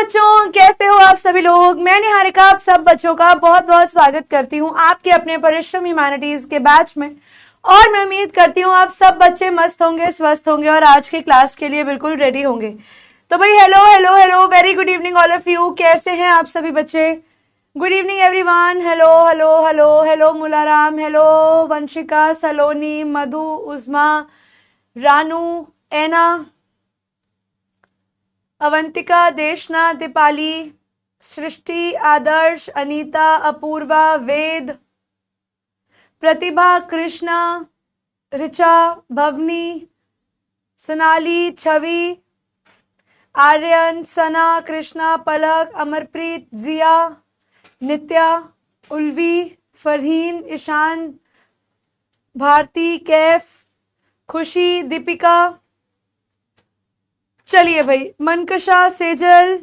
बच्चों, कैसे हो आप सभी लोग। मैं निहारिका आप सब बच्चों का बहुत बहुत स्वागत करती हूँ आपके अपने परिश्रम ह्यूमैनिटीज के बैच में। और मैं उम्मीद करती हूँ आप सब बच्चे मस्त होंगे, स्वस्थ होंगे और आज की क्लास के लिए बिल्कुल रेडी होंगे। तो भाई hello hello hello, very good evening all of you. कैसे हैं आप सभी बच्चे? Good evening everyone. Hello hello hello hello Mularam, hello Vanshika, Saloni, Madhu, Usma, Ranu, Ena, Avantika, Deshna, Deepali, सृष्टि, आदर्श, अनीता, अपूर्वा, वेद, प्रतिभा, कृष्णा, ऋचा, भवनी, सोनाली, छवि, आर्यन, सना, कृष्णा, पलक, अमरप्रीत, जिया, नित्या, उल्वी, फरहीन, ईशान, भारती, कैफ, खुशी, दीपिका। चलिए भाई, मनकशा, सेजल,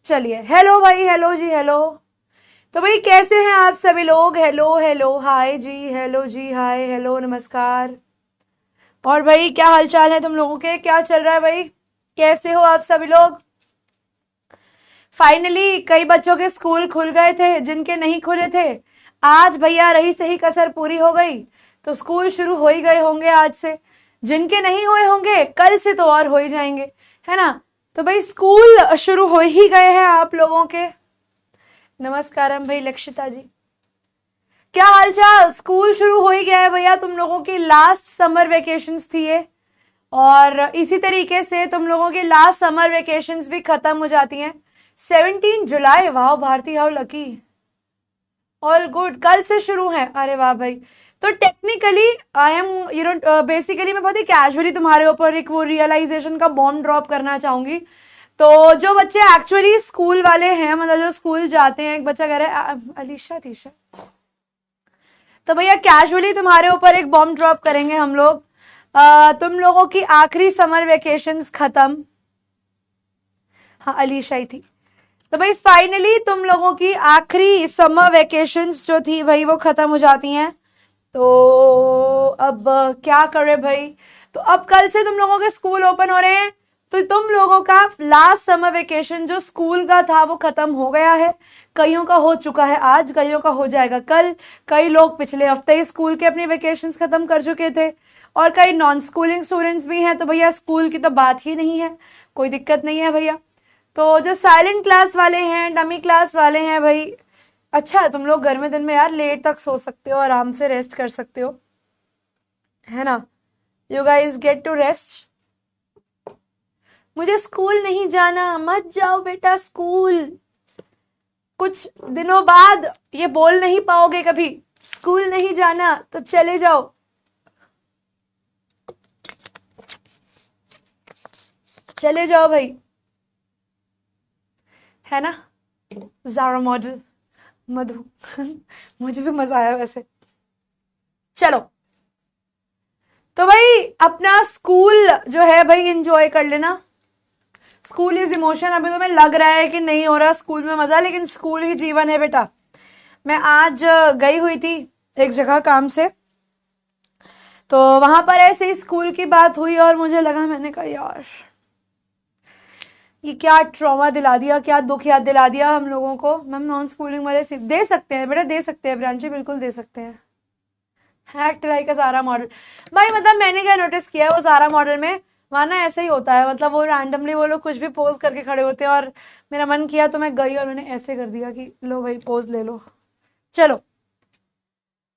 चलिए हेलो भाई, हेलो जी, हेलो। तो भाई कैसे हैं आप सभी लोग? हेलो हेलो, हाय जी, हेलो जी, हाय, हेलो, नमस्कार। और भाई क्या हालचाल है तुम लोगों के? क्या चल रहा है भाई? कैसे हो आप सभी लोग? फाइनली कई बच्चों के स्कूल खुल गए थे, जिनके नहीं खुले थे आज भैया रही सही कसर पूरी हो गई, तो स्कूल शुरू हो ही गए होंगे आज से। जिनके नहीं हुए होंगे कल से तो और हो ही जाएंगे, है ना। तो भाई स्कूल शुरू हो ही गए हैं आप लोगों के। नमस्कारम भाई लक्षिता जी, क्या हालचाल? स्कूल शुरू हो ही गया है भैया। तुम लोगों की लास्ट समर वेकेशंस थी ये, और इसी तरीके से तुम लोगों की लास्ट समर वेकेशंस भी खत्म हो जाती हैं 17 जुलाई। वाह Bharti, how lucky. All good, कल से शुरू है। अरे वाह भाई। तो टेक्निकली आई एम बेसिकली मैं बहुत ही कैजुअली तुम्हारे ऊपर एक वो रियलाइजेशन का बॉम्ब ड्रॉप करना चाहूंगी। तो जो बच्चे एक्चुअली स्कूल वाले हैं, मतलब जो स्कूल जाते हैं, एक बच्चा कह रहा है अलीशा तीशा, तो भैया कैजुअली तुम्हारे ऊपर एक बॉम्ब ड्रॉप करेंगे हम लोग। तुम लोगों की आखिरी समर वेकेशंस खत्म। हाँ अलीशा ही थी। तो भाई फाइनली तुम लोगों की आखिरी समर वेकेशंस जो थी भाई वो खत्म हो जाती हैं। तो अब क्या करे भाई? तो अब कल से तुम लोगों के स्कूल ओपन हो रहे हैं, तो तुम लोगों का लास्ट समर वेकेशन जो स्कूल का था वो खत्म हो गया है। कईयों का हो चुका है आज, कईयों का हो जाएगा कल। कई लोग पिछले हफ्ते ही स्कूल के अपनी वेकेशंस खत्म कर चुके थे, और कई नॉन स्कूलिंग स्टूडेंट्स भी हैं। तो भैया स्कूल की तो बात ही नहीं है, कोई दिक्कत नहीं है भैया। तो जो साइलेंट क्लास वाले हैं, डमी क्लास वाले हैं भाई, अच्छा है तुम लोग घर में दिन में यार लेट तक सो सकते हो, आराम से रेस्ट कर सकते हो, है ना। You guys get to rest. मुझे स्कूल नहीं जाना, मत जाओ बेटा स्कूल। कुछ दिनों बाद ये बोल नहीं पाओगे कभी, स्कूल नहीं जाना तो चले जाओ। चले जाओ भाई, है ना। ज़ारा मॉडल मधु मुझे भी मजा आया वैसे। चलो तो भाई अपना स्कूल जो है भाई एंजॉय कर लेना। School is emotion. अभी तो मैं लग रहा है कि नहीं हो रहा स्कूल में मजा, लेकिन स्कूल ही जीवन है बेटा। मैं आज गई हुई थी एक जगह काम से, तो वहां पर ऐसे ही स्कूल की बात हुई और मुझे लगा, मैंने कहा यार ये क्या ट्रॉमा दिला दिया, क्या दुख याद दिला दिया हम लोगों को। मैम नॉन स्कूलिंग वाले दे सकते हैं बेटा, दे सकते हैं ब्रांची, बिल्कुल दे सकते हैं। Act like a Zara model भाई। मतलब मैंने क्या नोटिस किया है, वो ज़ारा मॉडल में वहाँ ना ऐसा ही होता है, मतलब वो रैंडमली वो लोग कुछ भी पोज करके खड़े होते हैं, और मेरा मन किया तो मैं गई और मैंने ऐसे कर दिया कि लो भाई पोज ले लो। चलो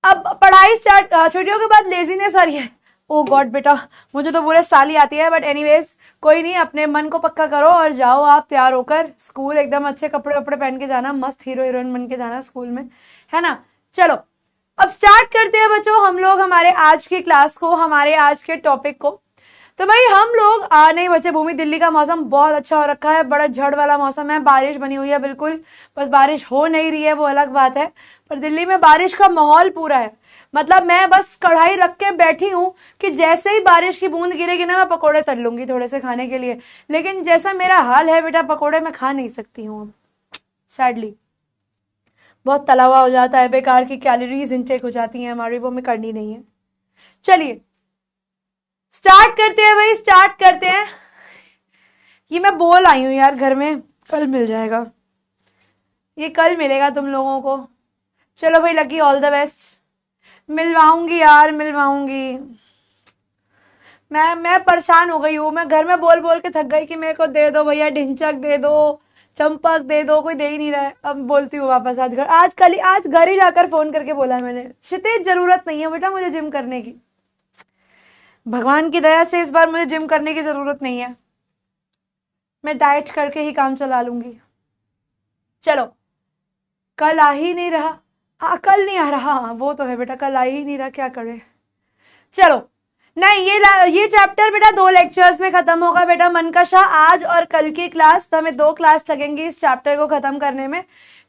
अब पढ़ाई स्टार्ट। छुट्टियों के बाद लेजीनेस आ रही है। ओ गॉड बेटा, मुझे तो पूरे साल ही आती है, बट एनीवेज कोई नहीं, अपने मन को पक्का करो और जाओ आप तैयार होकर स्कूल। एकदम अच्छे कपड़े वपड़े पहन के जाना, मस्त हीरो हीरोइन बन के जाना स्कूल में, है ना। चलो अब स्टार्ट करते हैं बच्चों हम लोग हमारे आज की क्लास को, हमारे आज के टॉपिक को। तो भाई हम लोग नहीं बच्चे, भूमि दिल्ली का मौसम बहुत अच्छा हो रखा है, बड़ा झड़ वाला मौसम है, बारिश बनी हुई है बिल्कुल। बस बारिश हो नहीं रही है वो अलग बात है, पर दिल्ली में बारिश का माहौल पूरा है। मतलब मैं बस कढ़ाई रख के बैठी हूँ कि जैसे ही बारिश की बूंद गिरेगी ना मैं पकोड़े तल लूंगी थोड़े से खाने के लिए। लेकिन जैसा मेरा हाल है बेटा, पकोड़े मैं खा नहीं सकती हूँ अब, सैडली। बहुत तला हुआ हो जाता है, बेकार की कैलोरीज इनटेक हो जाती हैं हमारी, वो हमें करनी नहीं है। चलिए स्टार्ट करते हैं भाई, स्टार्ट करते हैं। ये मैं बोल आई हूँ यार घर में, कल मिल जाएगा, ये कल मिलेगा तुम लोगों को। चलो भाई लकी, ऑल द बेस्ट। मिलवाऊंगी यार, मिलवाऊंगी। मैं परेशान हो गई हूँ, मैं घर में बोल बोल के थक गई कि मेरे को दे दो भैया, ढिंचक दे दो, चंपक दे दो, कोई दे ही नहीं रहा है। अब बोलती हूँ वापस आज घर, आज घर ही जाकर फोन करके बोला है मैंने, क्षितिज जरूरत नहीं है बेटा मुझे जिम करने की, भगवान की दया से इस बार मुझे जिम करने की जरूरत नहीं है, मैं डाइट करके ही काम चला लूंगी। चलो, कल आ ही नहीं रहा, हाँ कल नहीं आ रहा, हाँ वो तो है बेटा, कल आ ही नहीं रहा, क्या करे। चलो नहीं, ये चैप्टर बेटा 2 लेक्चर्स में खत्म होगा बेटा मनकशा, आज और कल की क्लास, तो हमें 2 क्लास लगेंगी इस चैप्टर को खत्म करने में,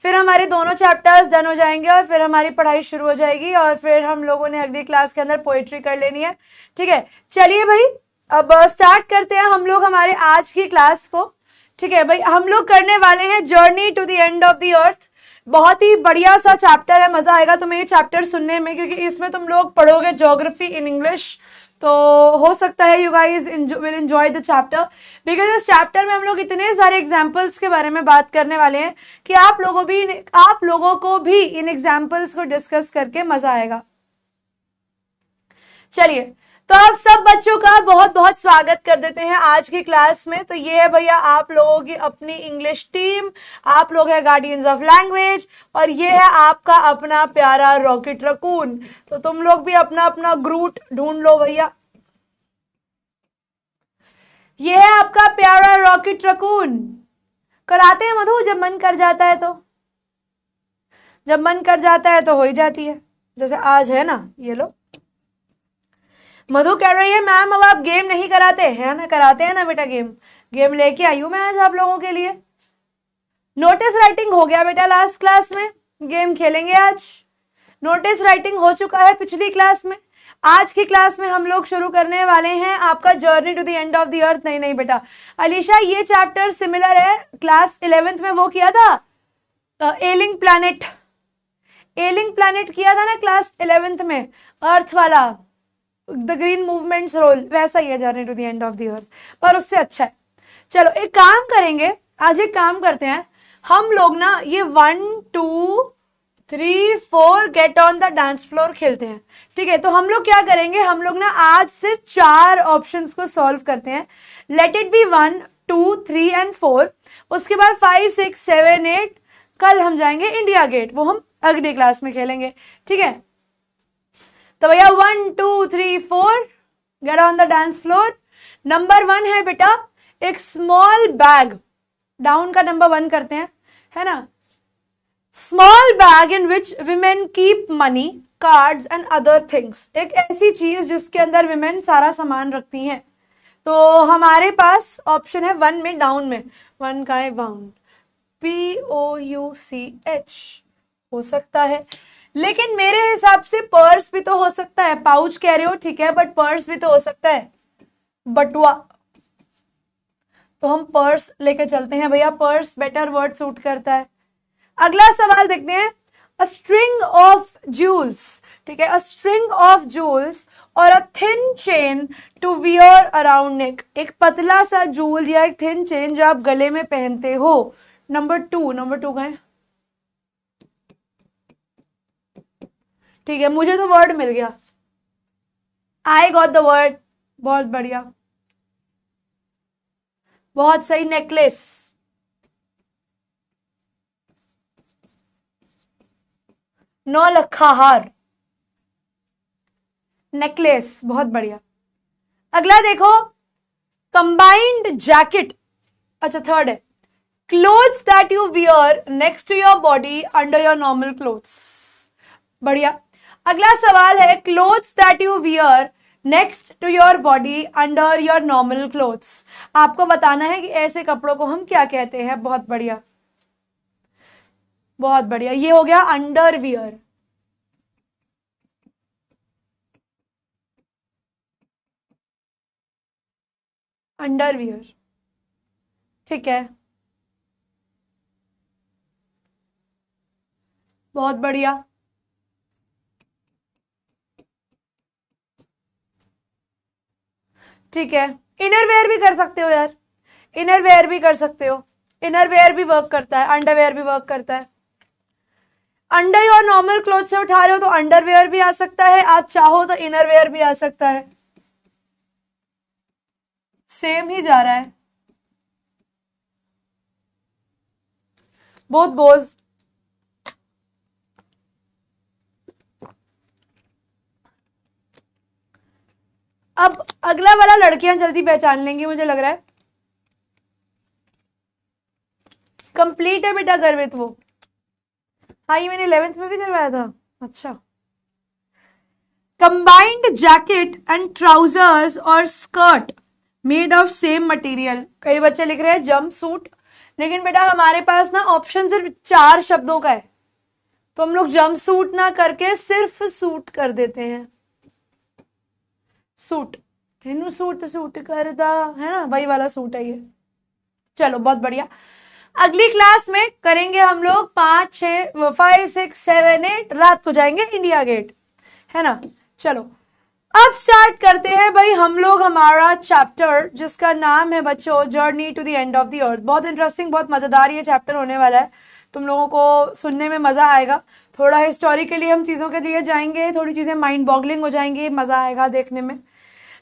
फिर हमारे दोनों चैप्टर्स डन हो जाएंगे और फिर हमारी पढ़ाई शुरू हो जाएगी और फिर हम लोगों ने अगली क्लास के अंदर पोएट्री कर लेनी है। ठीक है, चलिए भाई अब स्टार्ट करते हैं हम लोग हमारे आज की क्लास को। ठीक है भाई, हम लोग करने वाले हैं journey to the end of the earth. बहुत ही बढ़िया सा चैप्टर है, मजा आएगा तुम्हें ये चैप्टर सुनने में, क्योंकि इसमें तुम लोग पढ़ोगे ज्योग्राफी इन इंग्लिश, तो हो सकता है you guys will enjoy the chapter, because इस चैप्टर में हम लोग इतने सारे एग्जाम्पल्स के बारे में बात करने वाले हैं कि आप लोगों को भी इन एग्जाम्पल्स को डिस्कस करके मजा आएगा। चलिए, तो आप सब बच्चों का बहुत बहुत स्वागत कर देते हैं आज की क्लास में। तो ये है भैया आप लोगों की अपनी इंग्लिश टीम, आप लोग हैं गार्डियंस ऑफ लैंग्वेज, और ये है आपका अपना प्यारा रॉकेट रकून। तो तुम लोग भी अपना अपना ग्रूट ढूंढ लो भैया। ये है आपका प्यारा रॉकेट रकून। कराते हैं मधु, जब मन कर जाता है तो, जब मन कर जाता है तो हो ही जाती है, जैसे आज है ना। ये लो, मधु कह रही है मैम अब आप गेम नहीं कराते हैं ना, कराते हैं ना बेटा, गेम लेके आई हूं मैं आज आप लोगों के लिए। नोटिस राइटिंग हो गया बेटा लास्ट क्लास में, गेम खेलेंगे आज। नोटिस राइटिंग हो चुका है पिछली क्लास में, आज की क्लास में हम लोग शुरू करने वाले हैं आपका journey to the end of the earth. नहीं बेटा अलीशा, ये चैप्टर सिमिलर है, क्लास 11th में वो किया था एलिंग प्लैनेट किया था ना क्लास 11th में, अर्थ वाला, द ग्रीन मूवमेंट्स रोल, वैसा ही है journey to the end of the earth, पर उससे अच्छा है। चलो एक काम करेंगे आज, एक काम करते हैं हम लोग ना, ये 1 2 3 4 get on the dance floor खेलते हैं। ठीक है, तो हम लोग क्या करेंगे, हम लोग ना आज से 4 ऑप्शंस को सॉल्व करते हैं। लेट इट बी 1 2 3 एंड 4, उसके बाद 5 6 7 8, कल हम जाएंगे इंडिया गेट, वो हम अगली क्लास में खेलेंगे। ठीक है, तो भैया 1 2 3 4 get on the dance floor. Number 1 है बेटा एक स्मॉल बैग, डाउन का नंबर 1 करते हैं, है ना। Small bag in which women keep money, cards and other things, एक ऐसी चीज जिसके अंदर विमेन सारा सामान रखती हैं। तो हमारे पास ऑप्शन है 1 में, डाउन में, 1 का है बाउंड, POUCH हो सकता है, लेकिन मेरे हिसाब से पर्स भी तो हो सकता है। पाउच कह रहे हो ठीक है, बट पर्स भी तो हो सकता है, बटुआ, तो हम पर्स लेके चलते हैं भैया, पर्स बेटर वर्ड सूट करता है। अगला सवाल देखते हैं, अ स्ट्रिंग ऑफ जूल्स, ठीक है, अ स्ट्रिंग ऑफ जूल्स और a thin chain to wear around neck, एक पतला सा जूल या एक थिन चेन जो आप गले में पहनते हो। नंबर 2 का है, ठीक है, मुझे तो वर्ड मिल गया, आई गॉट द वर्ड, बहुत बढ़िया, बहुत सही। नेकलेस, नौलखा हार, नेकलेस, बहुत बढ़िया। अगला देखो, कंबाइंड जैकेट, अच्छा थर्ड है, clothes that you wear next to your body under your normal clothes, बढ़िया। अगला सवाल है, clothes that you wear next to your body under your normal clothes, आपको बताना है कि ऐसे कपड़ों को हम क्या कहते हैं। बहुत बढ़िया, बहुत बढ़िया, ये हो गया अंडरवियर। अंडरवियर, ठीक है, बहुत बढ़िया। ठीक है, इनरवेयर भी कर सकते हो यार, इनरवेयर भी कर सकते हो, इनरवेयर भी वर्क करता है, अंडरवेयर भी वर्क करता है। अंडर योर नॉर्मल क्लोथ से उठा रहे हो तो अंडरवेयर भी आ सकता है, आप चाहो तो इनरवेयर भी आ सकता है, सेम ही जा रहा है, बोथ गोज। अब अगला वाला लड़कियां जल्दी पहचान लेंगी मुझे लग रहा है, कंप्लीट है बेटा गर्वित वो। हाँ ये मैंने 11th में भी करवाया था। अच्छा, कंबाइंड जैकेट एंड ट्राउजर्स और skirt made of same material. कई बच्चे लिख रहे हैं जंप सूट, लेकिन बेटा हमारे पास ना ऑप्शन सिर्फ 4 शब्दों का है, तो हम लोग जंप सूट ना करके सिर्फ सूट कर देते हैं। सूट, तेनू सूट सूट करदा है ना, वही वाला सूट है ये। चलो बहुत बढ़िया। अगली क्लास में करेंगे हम लोग 5, 6, 5, 6, 7, 8, रात को जाएंगे इंडिया गेट, है ना। चलो अब स्टार्ट करते हैं भाई हम लोग हमारा चैप्टर, जिसका नाम है बच्चों journey to the end of the earth. बहुत इंटरेस्टिंग, बहुत मजेदार ये चैप्टर होने वाला है, तुम लोगों को सुनने में मजा आएगा। थोड़ा हिस्टोरिकली हम चीजों के लिए जाएंगे, थोड़ी चीजें माइंड बॉगलिंग हो जाएंगी, मजा आएगा देखने में।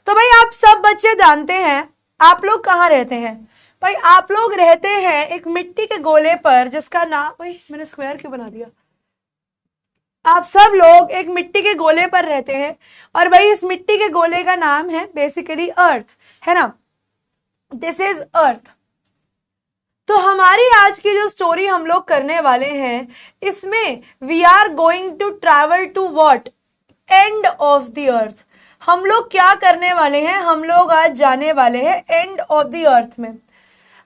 तो भाई आप सब बच्चे जानते हैं आप लोग कहाँ रहते हैं। भाई आप लोग रहते हैं एक मिट्टी के गोले पर जिसका नाम, भाई मैंने स्क्वायर क्यों बना दिया। आप सब लोग एक मिट्टी के गोले पर रहते हैं और भाई इस मिट्टी के गोले का नाम है बेसिकली अर्थ, है ना। This is earth. तो हमारी आज की जो स्टोरी हम लोग करने वाले हैं, इसमें we are going to travel to what, end of the earth. हम लोग क्या करने वाले हैं, हम लोग आज जाने वाले हैं एंड ऑफ द अर्थ में।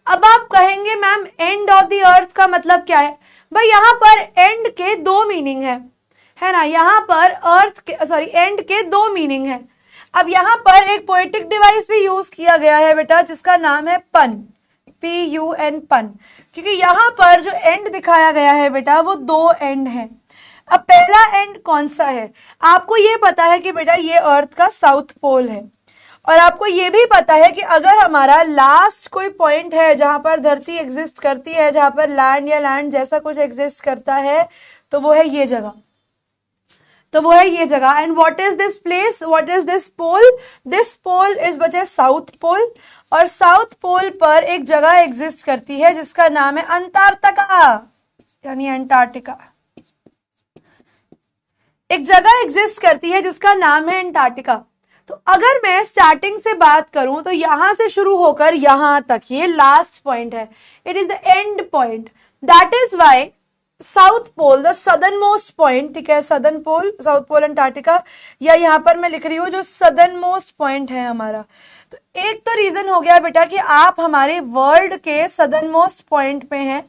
अब आप कहेंगे मैम एंड ऑफ द अर्थ का मतलब क्या है। भाई यहाँ पर एंड के 2 मीनिंग है ना, यहाँ पर अर्थ के एंड के 2 मीनिंग है। अब यहाँ पर एक पोएटिक डिवाइस भी यूज किया गया है बेटा, जिसका नाम है पन, PUN, पन, क्योंकि यहाँ पर जो एंड दिखाया गया है बेटा वो 2 एंड है। अब पहला एंड कौन सा है, आपको ये पता है कि बेटा ये अर्थ का साउथ पोल है, और आपको ये भी पता है कि अगर हमारा लास्ट कोई पॉइंट है जहां पर धरती एग्जिस्ट करती है, जहां पर लैंड या लैंड जैसा कुछ एग्जिस्ट करता है, तो वो है ये जगह, तो वो है ये जगह। And what is this place, what is this pole, this pole is बचे साउथ पोल, और साउथ पोल पर एक जगह एग्जिस्ट करती है जिसका नाम है अंटार्कटिका, यानी अंटार्कटिका। एक जगह एग्जिस्ट करती है जिसका नाम है अंटार्कटिका। तो अगर मैं स्टार्टिंग से बात करूं तो यहां से शुरू होकर यहां तक ये लास्ट पॉइंट है, it is the end point. That is why south pole, the southern most point, ठीक है, southern pole, south pole Antarctica, या यहां पर मैं लिख रही हूं जो सदर्न मोस्ट पॉइंट है हमारा। तो एक तो रीजन हो गया बेटा कि आप हमारे वर्ल्ड के सदर्न मोस्ट पॉइंट पे हैं,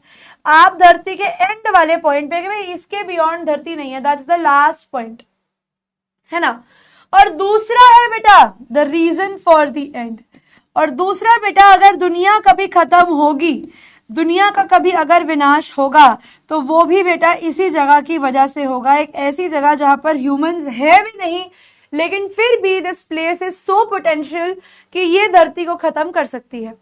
आप धरती के एंड वाले पॉइंट पे, कि भाई इसके बियॉन्ड धरती नहीं है, that is the last point, है ना। और दूसरा है बेटा the reason for the end, और दूसरा बेटा अगर दुनिया कभी खत्म होगी, दुनिया का कभी अगर विनाश होगा, तो वो भी बेटा इसी जगह की वजह से होगा, एक ऐसी जगह जहां पर ह्यूमंस है भी नहीं, लेकिन फिर भी this place is so potential कि ये धरती को खत्म कर सकती है।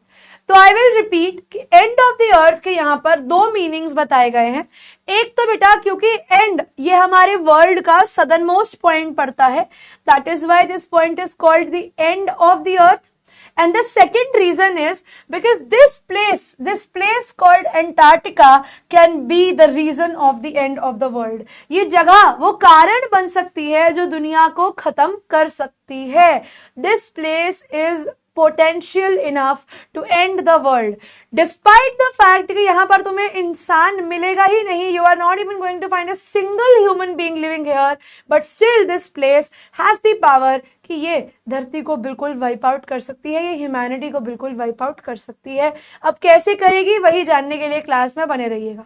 तो आई विल रिपीट कि एंड ऑफ द अर्थ के यहाँ पर 2 मीनिंग्स बताए गए हैं। एक तो बेटा क्योंकि एंड ये हमारे वर्ल्ड का सदर्न मोस्ट पॉइंट पड़ता है, that is why this point is called the end of the earth. And the second reason is because this place called Antarctica can be the reason of the end of the world. ये जगह वो कारण बन सकती है जो दुनिया को खत्म कर सकती है। This place is potential enough to end the world. Despite the fact कि यहाँ पर तुम्हें इंसान मिलेगा ही नहीं, you are not even going to find a single human being living here, but still this place has the power कि ये धरती को बिल्कुल वाइप आउट कर सकती है, ये ह्यूमैनिटी को बिल्कुल वाइप आउट कर सकती है। अब कैसे करेगी वही जानने के लिए क्लास में बने रहिएगा।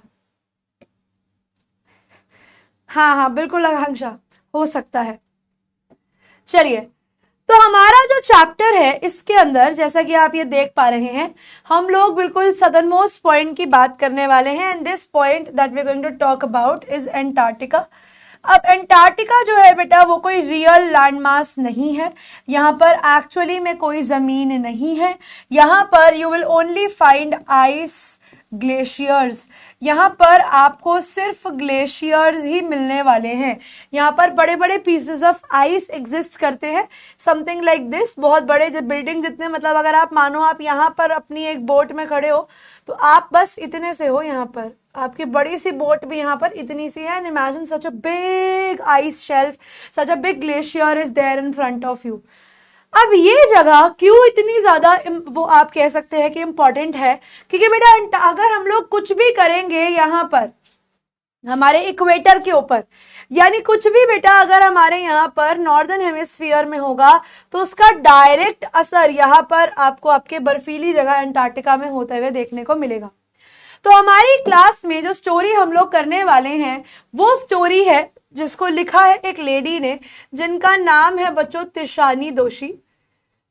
हाँ बिल्कुल आकांक्षा, हो सकता है। चलिए, तो हमारा जो चैप्टर है इसके अंदर जैसा कि आप ये देख पा रहे हैं, हम लोग बिल्कुल सदर्न मोस्ट पॉइंट की बात करने वाले हैं, and this point that we are going to talk about is Antarctica. अब एंटार्क्टिका जो है बेटा वो कोई रियल लैंडमास नहीं है, यहाँ पर एक्चुअली में कोई जमीन नहीं है, यहाँ पर you will only find ice glaciers, यहाँ पर आपको सिर्फ ग्लेशियर्स ही मिलने वाले हैं। यहाँ पर बड़े बड़े पीसेस ऑफ आइस एग्जिस्ट करते हैं, समथिंग लाइक दिस, बहुत बड़े बिल्डिंग जितने, मतलब अगर आप मानो आप यहाँ पर अपनी एक बोट में खड़े हो तो आप बस इतने से हो, यहाँ पर आपकी बड़ी सी बोट भी यहाँ पर इतनी सी है, and imagine such a big ice shelf, such a big glacier is there in front of you. अब ये जगह क्यों इतनी ज्यादा वो आप कह सकते हैं कि इंपॉर्टेंट है, क्योंकि बेटा अगर हम लोग कुछ भी करेंगे यहाँ पर हमारे इक्वेटर के ऊपर, यानी कुछ भी बेटा अगर हमारे यहाँ पर नॉर्दर्न हेमिस्फीयर में होगा तो उसका डायरेक्ट असर यहाँ पर आपको आपके बर्फीली जगह एंटार्क्टिका में होते हुए देखने को मिलेगा। तो हमारी क्लास में जो स्टोरी हम लोग करने वाले हैं वो स्टोरी है जिसको लिखा है एक लेडी ने, जिनका नाम है बच्चों तिशानी दोशी।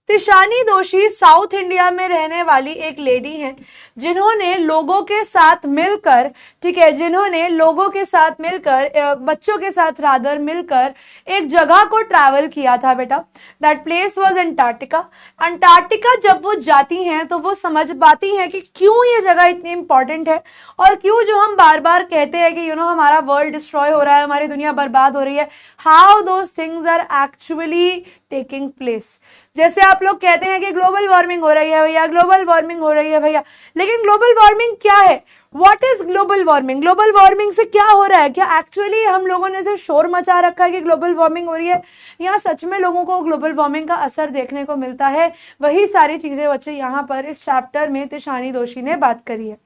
तिशानी दोशी साउथ इंडिया में रहने वाली एक लेडी हैं, जिन्होंने लोगों के साथ मिलकर, ठीक है, जिन्होंने लोगों के साथ मिलकर, बच्चों के साथ रादर मिलकर एक जगह को ट्रैवल किया था बेटा। That place was Antarctica. Antarctica जब वो जाती हैं तो वो समझ पाती हैं कि क्यों ये जगह इतनी इंपॉर्टेंट है, और क्यों जो हम बार बार कहते हैं कि हमारा वर्ल्ड डिस्ट्रॉय हो रहा है, हमारी दुनिया बर्बाद हो रही है, how those things are actually taking place. जैसे आप लोग कहते हैं कि ग्लोबल वार्मिंग हो रही है भैया, ग्लोबल वार्मिंग हो रही है भैया, लेकिन ग्लोबल वार्मिंग क्या है? What is global warming? Global warming से क्या हो रहा है? क्या एक्चुअली हम लोगों ने सिर्फ शोर मचा रखा है कि ग्लोबल वार्मिंग हो रही है, या सच में लोगों को ग्लोबल वार्मिंग का असर देखने को मिलता है? वही सारी चीजें बच्चे यहाँ पर इस चैप्टर में तिशानी दोशी ने बात करी है।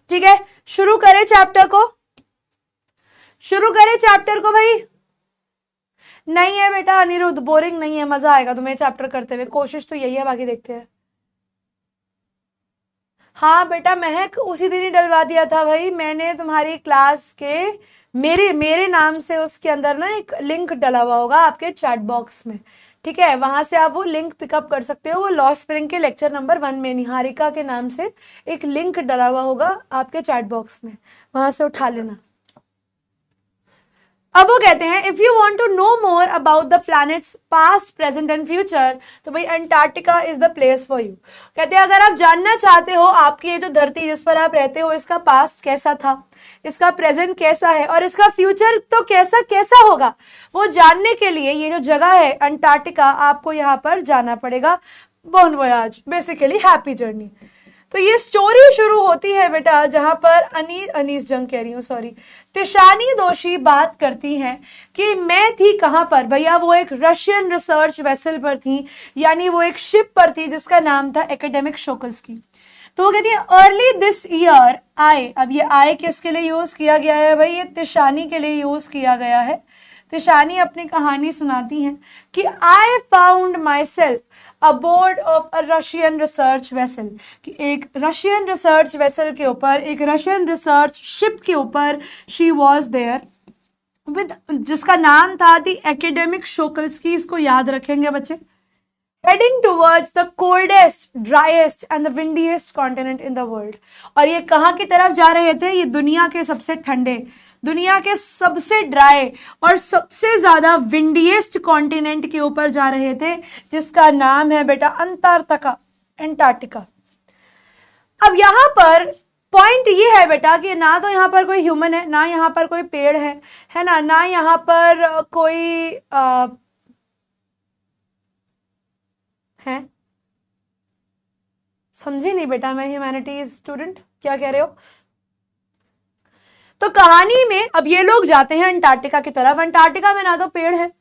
ठीक है, शुरू करें चैप्टर को, शुरू करें चैप्टर को भाई। नहीं है बेटा अनिरुद्ध, बोरिंग नहीं है, मजा आएगा तुम्हें चैप्टर करते हुए, कोशिश तो यही है, बाकी देखते हैं। हाँ बेटा महक, उसी दिन ही डलवा दिया था भाई मैंने तुम्हारी क्लास के, मेरे नाम से उसके अंदर ना एक लिंक डला हुआ होगा आपके चैट बॉक्स में, ठीक है, वहां से आप वो लिंक पिकअप कर सकते हो। वो लॉ स्प्रिंग के लेक्चर नंबर 1 में निहारिका के नाम से एक लिंक डला हुआ होगा आपके चैट बॉक्स में, वहां से उठा लेना। अब वो कहते हैं if you want to know more about the planet's past present and future, तो भाई Antarctica is the place for you. कहते हैं अगर आप जानना चाहते हो आपकी ये जो धरती जिस पर आप रहते हो इसका पास्ट कैसा था, इसका प्रेजेंट कैसा है, और इसका फ्यूचर तो कैसा कैसा होगा, वो जानने के लिए ये जो जगह है अंटार्कटिका, आपको यहाँ पर जाना पड़ेगा। Bone voyage, basically happy journey. तो ये स्टोरी शुरू होती है बेटा जहां पर अनीस जंग कह रही हूँ, सॉरी, तिशानी दोशी बात करती हैं कि मैं थी कहां पर भैया, वो एक रशियन रिसर्च वेसल पर थी, यानी वो एक शिप पर थी जिसका नाम था एकेडमिक शोकल्स्की। तो वो कहती है अर्ली दिस ईयर आई, अब ये आई किसके लिए यूज किया गया है भाई, ये तिशानी के लिए यूज किया गया है। तिशानी अपनी कहानी सुनाती हैं कि I found myself aboard of a Russian research vessel, कि एक रशियन रिसर्च वेसल के ऊपर, एक रशियन रिसर्च शिप के ऊपर शी वॉज देयर विद, जिसका नाम था द एकेडमिक शोकल्स्की, इसको याद रखेंगे बच्चे। Heading towards the coldest, driest and the windiest continent in the world. और ये कहाँ की तरफ जा रहे थे? ये दुनिया के सबसे ठंडे, दुनिया के सबसे ड्राई और सबसे ज्यादा विंडीएस्ट कॉन्टिनेंट के ऊपर जा रहे थे, जिसका नाम है बेटा अंटार्कटिका, एंटार्क्टिका। अब यहाँ पर पॉइंट ये है बेटा कि ना तो यहाँ पर कोई ह्यूमन है, ना यहाँ पर कोई पेड़ है ना, ना यहाँ पर कोई है, समझी नहीं बेटा मैं ह्यूमैनिटीज स्टूडेंट, क्या कह रहे हो? तो कहानी में अब ये लोग जाते हैं अंटार्कटिका की तरफ। अंटार्कटिका में ना तो पेड़ है,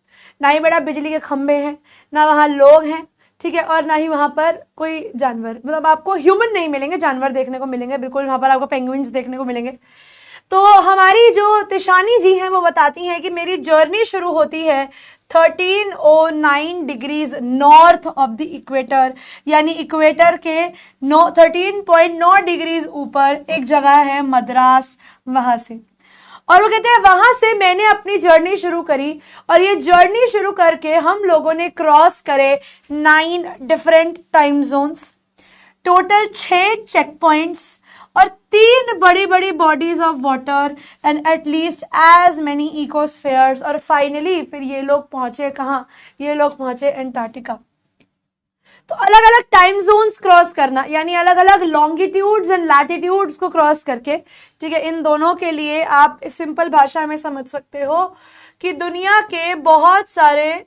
ना ही बड़ा बिजली के खंभे हैं, ना वहां लोग हैं, ठीक है, और ना ही वहां पर कोई जानवर, मतलब आपको ह्यूमन नहीं मिलेंगे, जानवर देखने को मिलेंगे बिल्कुल, वहां पर आपको पेंगुइन्स देखने को मिलेंगे। तो हमारी जो तिशानी जी हैं वो बताती हैं कि मेरी जर्नी शुरू होती है 1309 degrees north of the equator, यानी इक्वेटर के 13.9 डिग्रीज ऊपर एक जगह है मद्रास, वहां से। और वो कहते हैं वहां से मैंने अपनी जर्नी शुरू करी, और ये जर्नी शुरू करके हम लोगों ने क्रॉस करे 9 different time zones, total 6 check points, और 3 बड़ी बड़ी bodies of water and at least as many ecospheres. और फाइनली फिर ये लोग पहुंचे कहाँ, ये लोग पहुंचे अंटार्कटिका। तो अलग अलग टाइम जोन्स क्रॉस करना, यानी अलग अलग लॉन्गिट्यूड्स एंड लैटिट्यूड्स को क्रॉस करके, ठीक है, इन दोनों के लिए आप सिंपल भाषा में समझ सकते हो कि दुनिया के बहुत सारे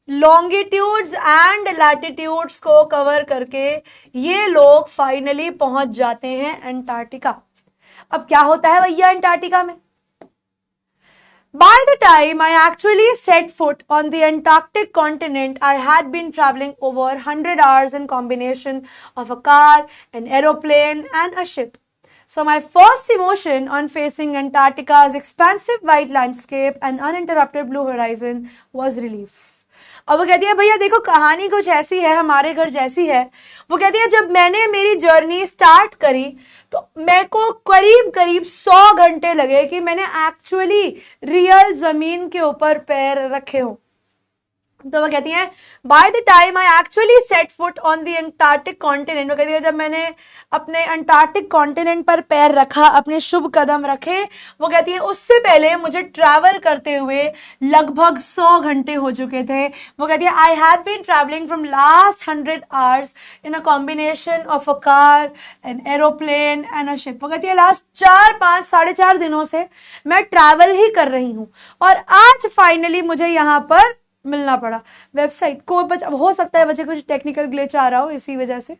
लॉन्गिट्यूड्स एंड लैटिट्यूड्स को कवर करके ये लोग फाइनली पहुंच जाते हैं अंटार्कटिका। अब क्या होता है भैया अंटार्कटिका में? By the time I actually set foot on the Antarctic continent, I had been traveling over 100 hours in combination of a car, an aeroplane and a ship. So my first emotion on facing Antarctica's expansive white landscape and uninterrupted blue horizon was relief. अब वो कहती है भैया देखो कहानी कुछ ऐसी है, हमारे घर जैसी है। वो कहती है जब मैंने मेरी जर्नी स्टार्ट करी तो मेरे को करीब करीब 100 घंटे लगे कि मैंने एक्चुअली रियल जमीन के ऊपर पैर रखे हो। तो वो कहती है by the time I actually set foot on the Antarctic continent, वो कहती है जब मैंने अपने अंटार्कटिक कॉन्टिनेंट पर पैर रखा, अपने शुभ कदम रखे, वो कहती है उससे पहले मुझे ट्रैवल करते हुए लगभग 100 घंटे हो चुके थे। वो कहती है I had been travelling from last 100 hours in a combination of a car, an aeroplane and a ship. वो कहती है लास्ट 4-5 साढ़े 4 दिनों से मैं ट्रैवल ही कर रही हूँ और आज फाइनली मुझे यहाँ पर मिलना पड़ा। वेबसाइट को हो सकता है बच्चे कुछ टेक्निकल ग्लिच आ रहा हो इसी वजह से।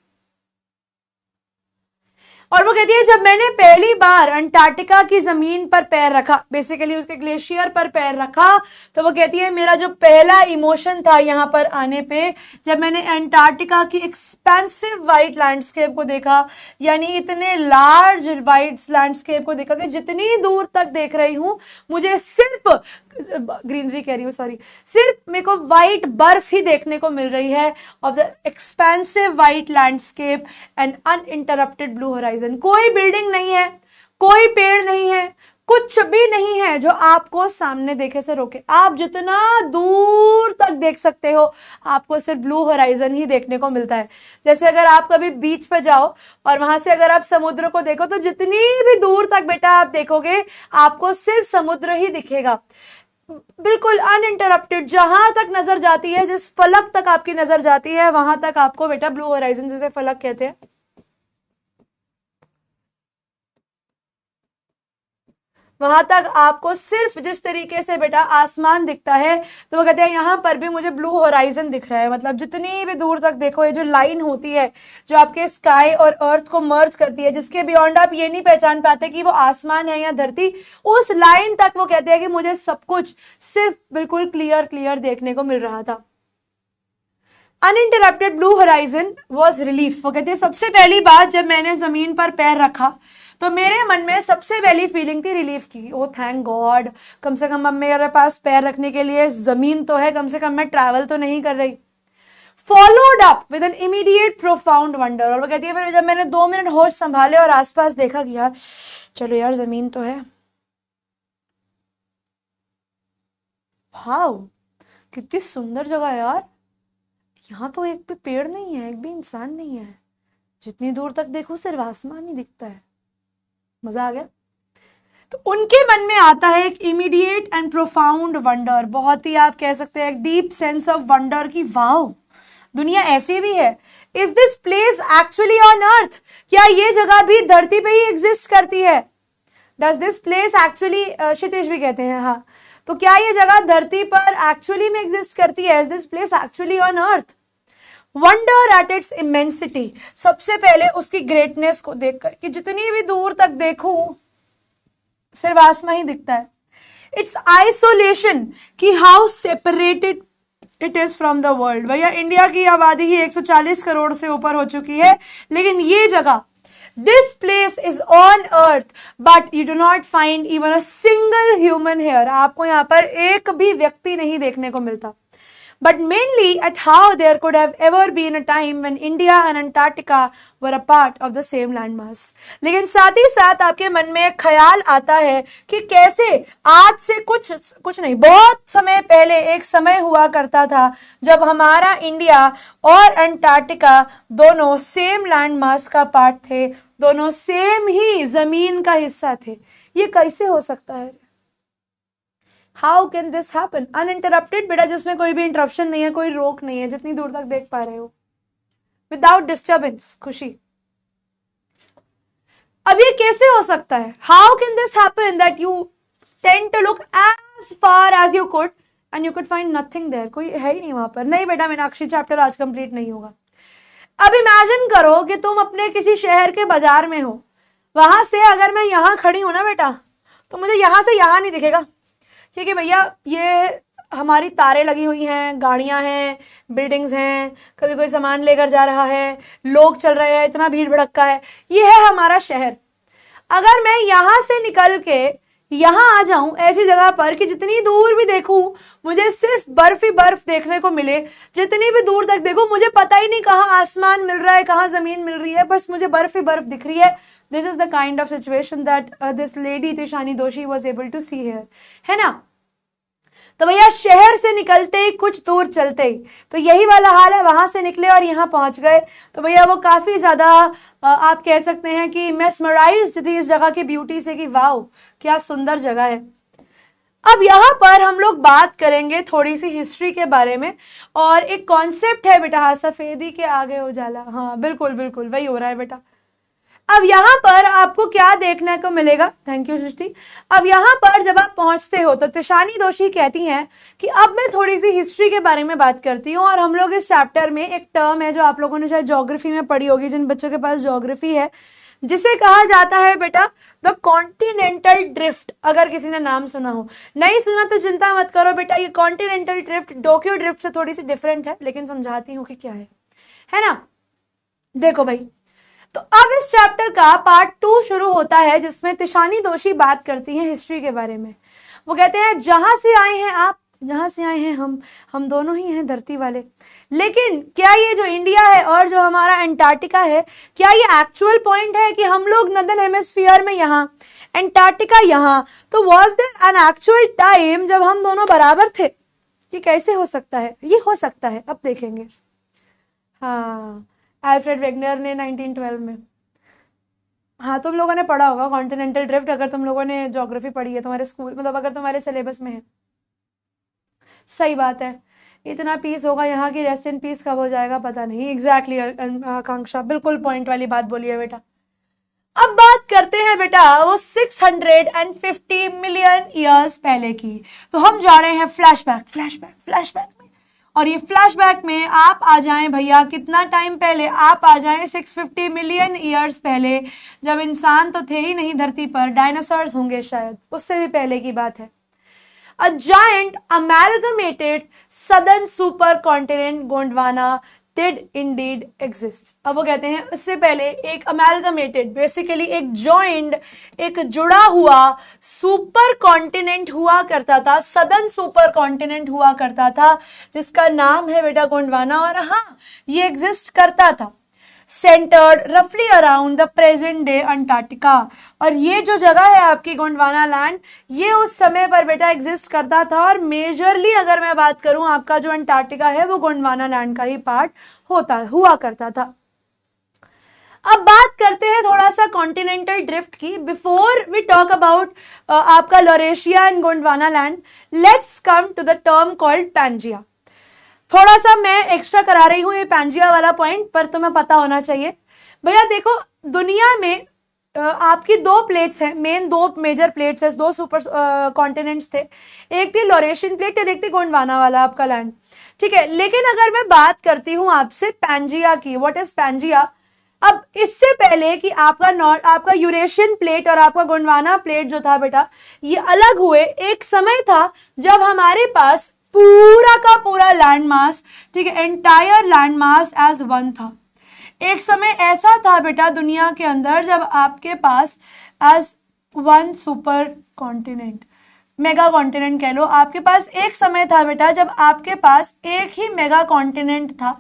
और वो कहती है जब मैंने पहली बार अंटार्कटिका की जमीन पर पैर रखा, बेसिकली उसके ग्लेशियर पर पैर रखा, तो वो कहती है मेरा जो पहला इमोशन था यहाँ पर आने पे, जब मैंने अंटार्कटिका की एक्सपेंसिव वाइट लैंडस्केप को देखा, यानी इतने लार्ज वाइट लैंडस्केप को देखा कि जितनी दूर तक देख रही हूं मुझे सिर्फ ग्रीनरी कह रही हूँ सॉरी, सिर्फ मेरे को व्हाइट बर्फ ही देखने को मिल रही है of the expensive white landscape and uninterrupted blue horizon. कोई बिल्डिंग नहीं है, कोई पेड़ नहीं है, कुछ भी नहीं है जो आपको सामने देखे से रोके। आप जितना दूर तक देख सकते हो आपको सिर्फ ब्लू होराइजन ही देखने को मिलता है। जैसे अगर आप कभी बीच पे जाओ और वहां से अगर आप समुद्र को देखो तो जितनी भी दूर तक बेटा आप देखोगे आपको सिर्फ समुद्र ही दिखेगा, बिल्कुल अनइंटरप्टेड। जहां तक नजर जाती है, जिस फलक तक आपकी नजर जाती है, वहां तक आपको बेटा ब्लू होराइजन, जिसे फलक कहते हैं, वहां तक आपको सिर्फ जिस तरीके से बेटा आसमान दिखता है, तो वो कहते हैं यहां पर भी मुझे ब्लू होराइजन दिख रहा है। मतलब जितनी भी दूर तक देखो, ये जो लाइन होती है जो आपके स्काई और अर्थ को मर्ज करती है, जिसके बियॉन्ड आप ये नहीं पहचान पाते कि वो आसमान है या धरती, उस लाइन तक वो कहते हैं कि मुझे सब कुछ सिर्फ बिल्कुल क्लियर क्लियर देखने को मिल रहा था। Uninterrupted blue horizon was relief. वो कहते हैं सबसे पहली बात जब मैंने जमीन पर पैर रखा तो मेरे मन में सबसे पहली फीलिंग थी रिलीफ की। ओ थैंक गॉड, कम से कम अब मेरे पास पैर रखने के लिए जमीन तो है, कम से कम मैं ट्रैवल तो नहीं कर रही। Followed up with an immediate profound wonder. और वो कहती है फिर जब मैंने 2 मिनट होश संभाले और आसपास देखा कि यार चलो यार जमीन तो है, वाओ कितनी सुंदर जगह है यार, यहाँ तो एक भी पेड़ नहीं है, एक भी इंसान नहीं है, जितनी दूर तक देखो सिर्फ आसमान ही दिखता है। मजा आ गया। तो उनके मन में आता है एक इमीडिएट एंड प्रोफाउंड वंडर, बहुत ही आप कह सकते हैं एक डीप सेंस ऑफ वंडर की वाओ दुनिया ऐसी भी है। Is this place actually on earth? क्या ये जगह भी धरती पे ही एग्जिस्ट करती है? डज दिस प्लेस एक्चुअली, क्षितिज भी कहते हैं, हाँ, तो क्या ये जगह धरती पर एक्चुअली में एग्जिस्ट करती है? Is this place actually on earth? Wonder at its immensity, सबसे पहले उसकी ग्रेटनेस को देखकर कि जितनी भी दूर तक देखूं सिर्फ आसमान ही दिखता है। इट्स आइसोलेशन कि how separated it is from the world. भैया इंडिया की आबादी ही 140 करोड़ से ऊपर हो चुकी है, लेकिन ये जगह, this place is on earth but you do not find even a single human here. आपको यहाँ पर एक भी व्यक्ति नहीं देखने को मिलता। but mainly at how there could have ever been a time when India and Antarctica were a part of the same landmass. लेकिन साथ ही साथ आपके मन में एक ख्याल आता है कि कैसे आज से कुछ नहीं, बहुत समय पहले एक समय हुआ करता था जब हमारा इंडिया और अंटार्कटिका दोनों सेम लैंडमास का पार्ट थे, दोनों सेम ही जमीन का हिस्सा थे। ये कैसे हो सकता है? How can this happen? Uninterrupted बेटा, जिसमें कोई भी इंटरप्शन नहीं है, कोई रोक नहीं है, जितनी दूर तक देख पा रहे हो, विदाउट डिस्टर्बेंस, खुशी। अब ये कैसे हो सकता है? How can this happen that you tend to look as far as you could and you could find nothing there? कोई है ही नहीं वहां पर। नहीं बेटा, मीनाक्षी चैप्टर आज कंप्लीट नहीं होगा। अब इमेजिन करो कि तुम अपने किसी शहर के बाजार में हो, वहां से अगर मैं यहां खड़ी हूं ना बेटा, तो मुझे यहां से यहां नहीं दिखेगा, क्योंकि भैया ये हमारी तारें लगी हुई हैं, गाड़ियां हैं, बिल्डिंग्स हैं, कभी कोई सामान लेकर जा रहा है, लोग चल रहे हैं, इतना भीड़ भड़क्का है, ये है हमारा शहर। अगर मैं यहां से निकल के यहां आ जाऊं ऐसी जगह पर कि जितनी दूर भी देखूं मुझे सिर्फ बर्फ ही बर्फ देखने को मिले, जितनी भी दूर तक देखूं मुझे पता ही नहीं कहां आसमान मिल रहा है, कहां जमीन मिल रही है, बस मुझे बर्फ ही बर्फ दिख रही है। This is the kind of situation that this lady Tishani Doshi was able to see here, है ना? तो भैया शहर से निकलते ही कुछ दूर चलते ही तो यही वाला हाल है, वहां से निकले और यहाँ पहुंच गए तो भैया वो काफी ज्यादा आप कह सकते हैं कि मेस्मराइज्ड थी इस जगह की ब्यूटी से कि वाओ क्या सुंदर जगह है। अब यहाँ पर हम लोग बात करेंगे थोड़ी सी हिस्ट्री के बारे में, और एक कॉन्सेप्ट है बेटा, हाँ सफेदी के आगे उजाला, हाँ बिल्कुल बिल्कुल वही हो रहा है बेटा। अब यहाँ पर आपको क्या देखने को मिलेगा, थैंक यू सृष्टि। अब यहाँ पर जब आप पहुंचते हो तो तिशानी दोषी कहती हैं कि अब मैं थोड़ी सी हिस्ट्री के बारे में बात करती हूँ, और हम लोग इस चैप्टर में एक टर्म है जो आप लोगों ने शायद ज्योग्राफी में पढ़ी होगी, जिन बच्चों के पास ज्योग्राफी है, जिसे कहा जाता है बेटा द कॉन्टिनेंटल ड्रिफ्ट। अगर किसी ने नाम सुना हो, नहीं सुना तो चिंता मत करो बेटा, ये कॉन्टिनेंटल ड्रिफ्ट डोक्यो ड्रिफ्ट से थोड़ी सी डिफरेंट है, लेकिन समझाती हूँ कि क्या है ना। देखो भाई, तो अब इस चैप्टर का पार्ट 2 शुरू होता है जिसमें तिशानी दोषी बात करती हैं हिस्ट्री के बारे में। वो कहते हैं जहां से आए हैं आप, जहां से आए हैं हम दोनों ही हैं धरती वाले, लेकिन क्या ये जो इंडिया है और जो हमारा अंटार्कटिका है, क्या ये एक्चुअल पॉइंट है कि हम लोग नॉर्दर्न हेमिस्फीयर में यहाँ, अंटार्कटिका यहाँ, तो was there an actual time जब हम दोनों बराबर थे? ये कैसे हो सकता है? ये हो सकता है, अब देखेंगे। हाँ, अल्फ्रेड वेगनर ने 1912 में, हाँ तुम लोगों ने पढ़ा होगा कॉन्टिनेंटल ड्रिफ्ट, अगर तुम लोगों ने ज्योग्राफी पढ़ी है तुम्हारे स्कूल, मतलब अगर तुम्हारे सिलेबस में है। सही बात है, इतना पीस होगा यहाँ की, रेस्ट इन पीस कब हो जाएगा पता नहीं। एग्जैक्टली आकांक्षा, बिल्कुल पॉइंट वाली बात बोली है बेटा। अब बात करते हैं बेटा वो 650 मिलियन ईयर्स पहले की, तो हम जा रहे हैं फ्लैशबैक में, और ये फ्लैशबैक में आप आ जाएं भैया कितना टाइम पहले, आप आ जाएं 650 मिलियन ईयर्स पहले, जब इंसान तो थे ही नहीं धरती पर, डायनासोर्स होंगे शायद, उससे भी पहले की बात है। A giant amalgamated southern supercontinent Gondwana did indeed exist। अब वो कहते हैं उससे पहले एक amalgamated, बेसिकली एक joined, एक जुड़ा हुआ सुपर कॉन्टिनेंट हुआ करता था, सदर्न सुपर कॉन्टिनेंट हुआ करता था, जिसका नाम है बेटा गोंडवाना, और हाँ ये एग्जिस्ट करता था सेंटर्ड रफली around the present day Antarctica. और ये जो जगह है आपकी गोंडवाना लैंड, ये उस समय पर बेटा एग्जिस्ट करता था, और मेजरली अगर मैं बात करूं आपका जो अंटार्कटिका है वो गोंडवाना लैंड का ही पार्ट हुआ करता था। अब बात करते हैं थोड़ा सा कॉन्टिनेंटल ड्रिफ्ट की। बिफोर वी टॉक अबाउट आपका Laurasia and Gondwana land, let's come to the term called Pangaea. थोड़ा सा मैं एक्स्ट्रा करा रही हूं ये पैंजिया वाला पॉइंट, पर तुम्हें पता होना चाहिए भैया। देखो दुनिया में आपकी 2 प्लेट्स हैं, मेन 2 मेजर प्लेट्स है, 2 सुपर कॉन्टिनेंट्स थे, एक थी लॉरेशियन प्लेट और एक थी गोंडवाना वाला आपका लैंड, ठीक है। लेकिन अगर मैं बात करती हूं आपसे पैंजिया की, व्हाट इज पैंजिया, अब इससे पहले कि आपका यूरेशियन प्लेट और आपका गोंडवाना प्लेट जो था बेटा, ये अलग हुए, एक समय था जब हमारे पास पूरा का पूरा लैंड मास, ठीक है, entire land mass as one था। एक समय ऐसा था बेटा दुनिया के अंदर जब आपके पास as one super continent, mega continent कह लो। आपके पास एक समय था बेटा जब आपके पास एक ही मेगा कॉन्टिनेंट था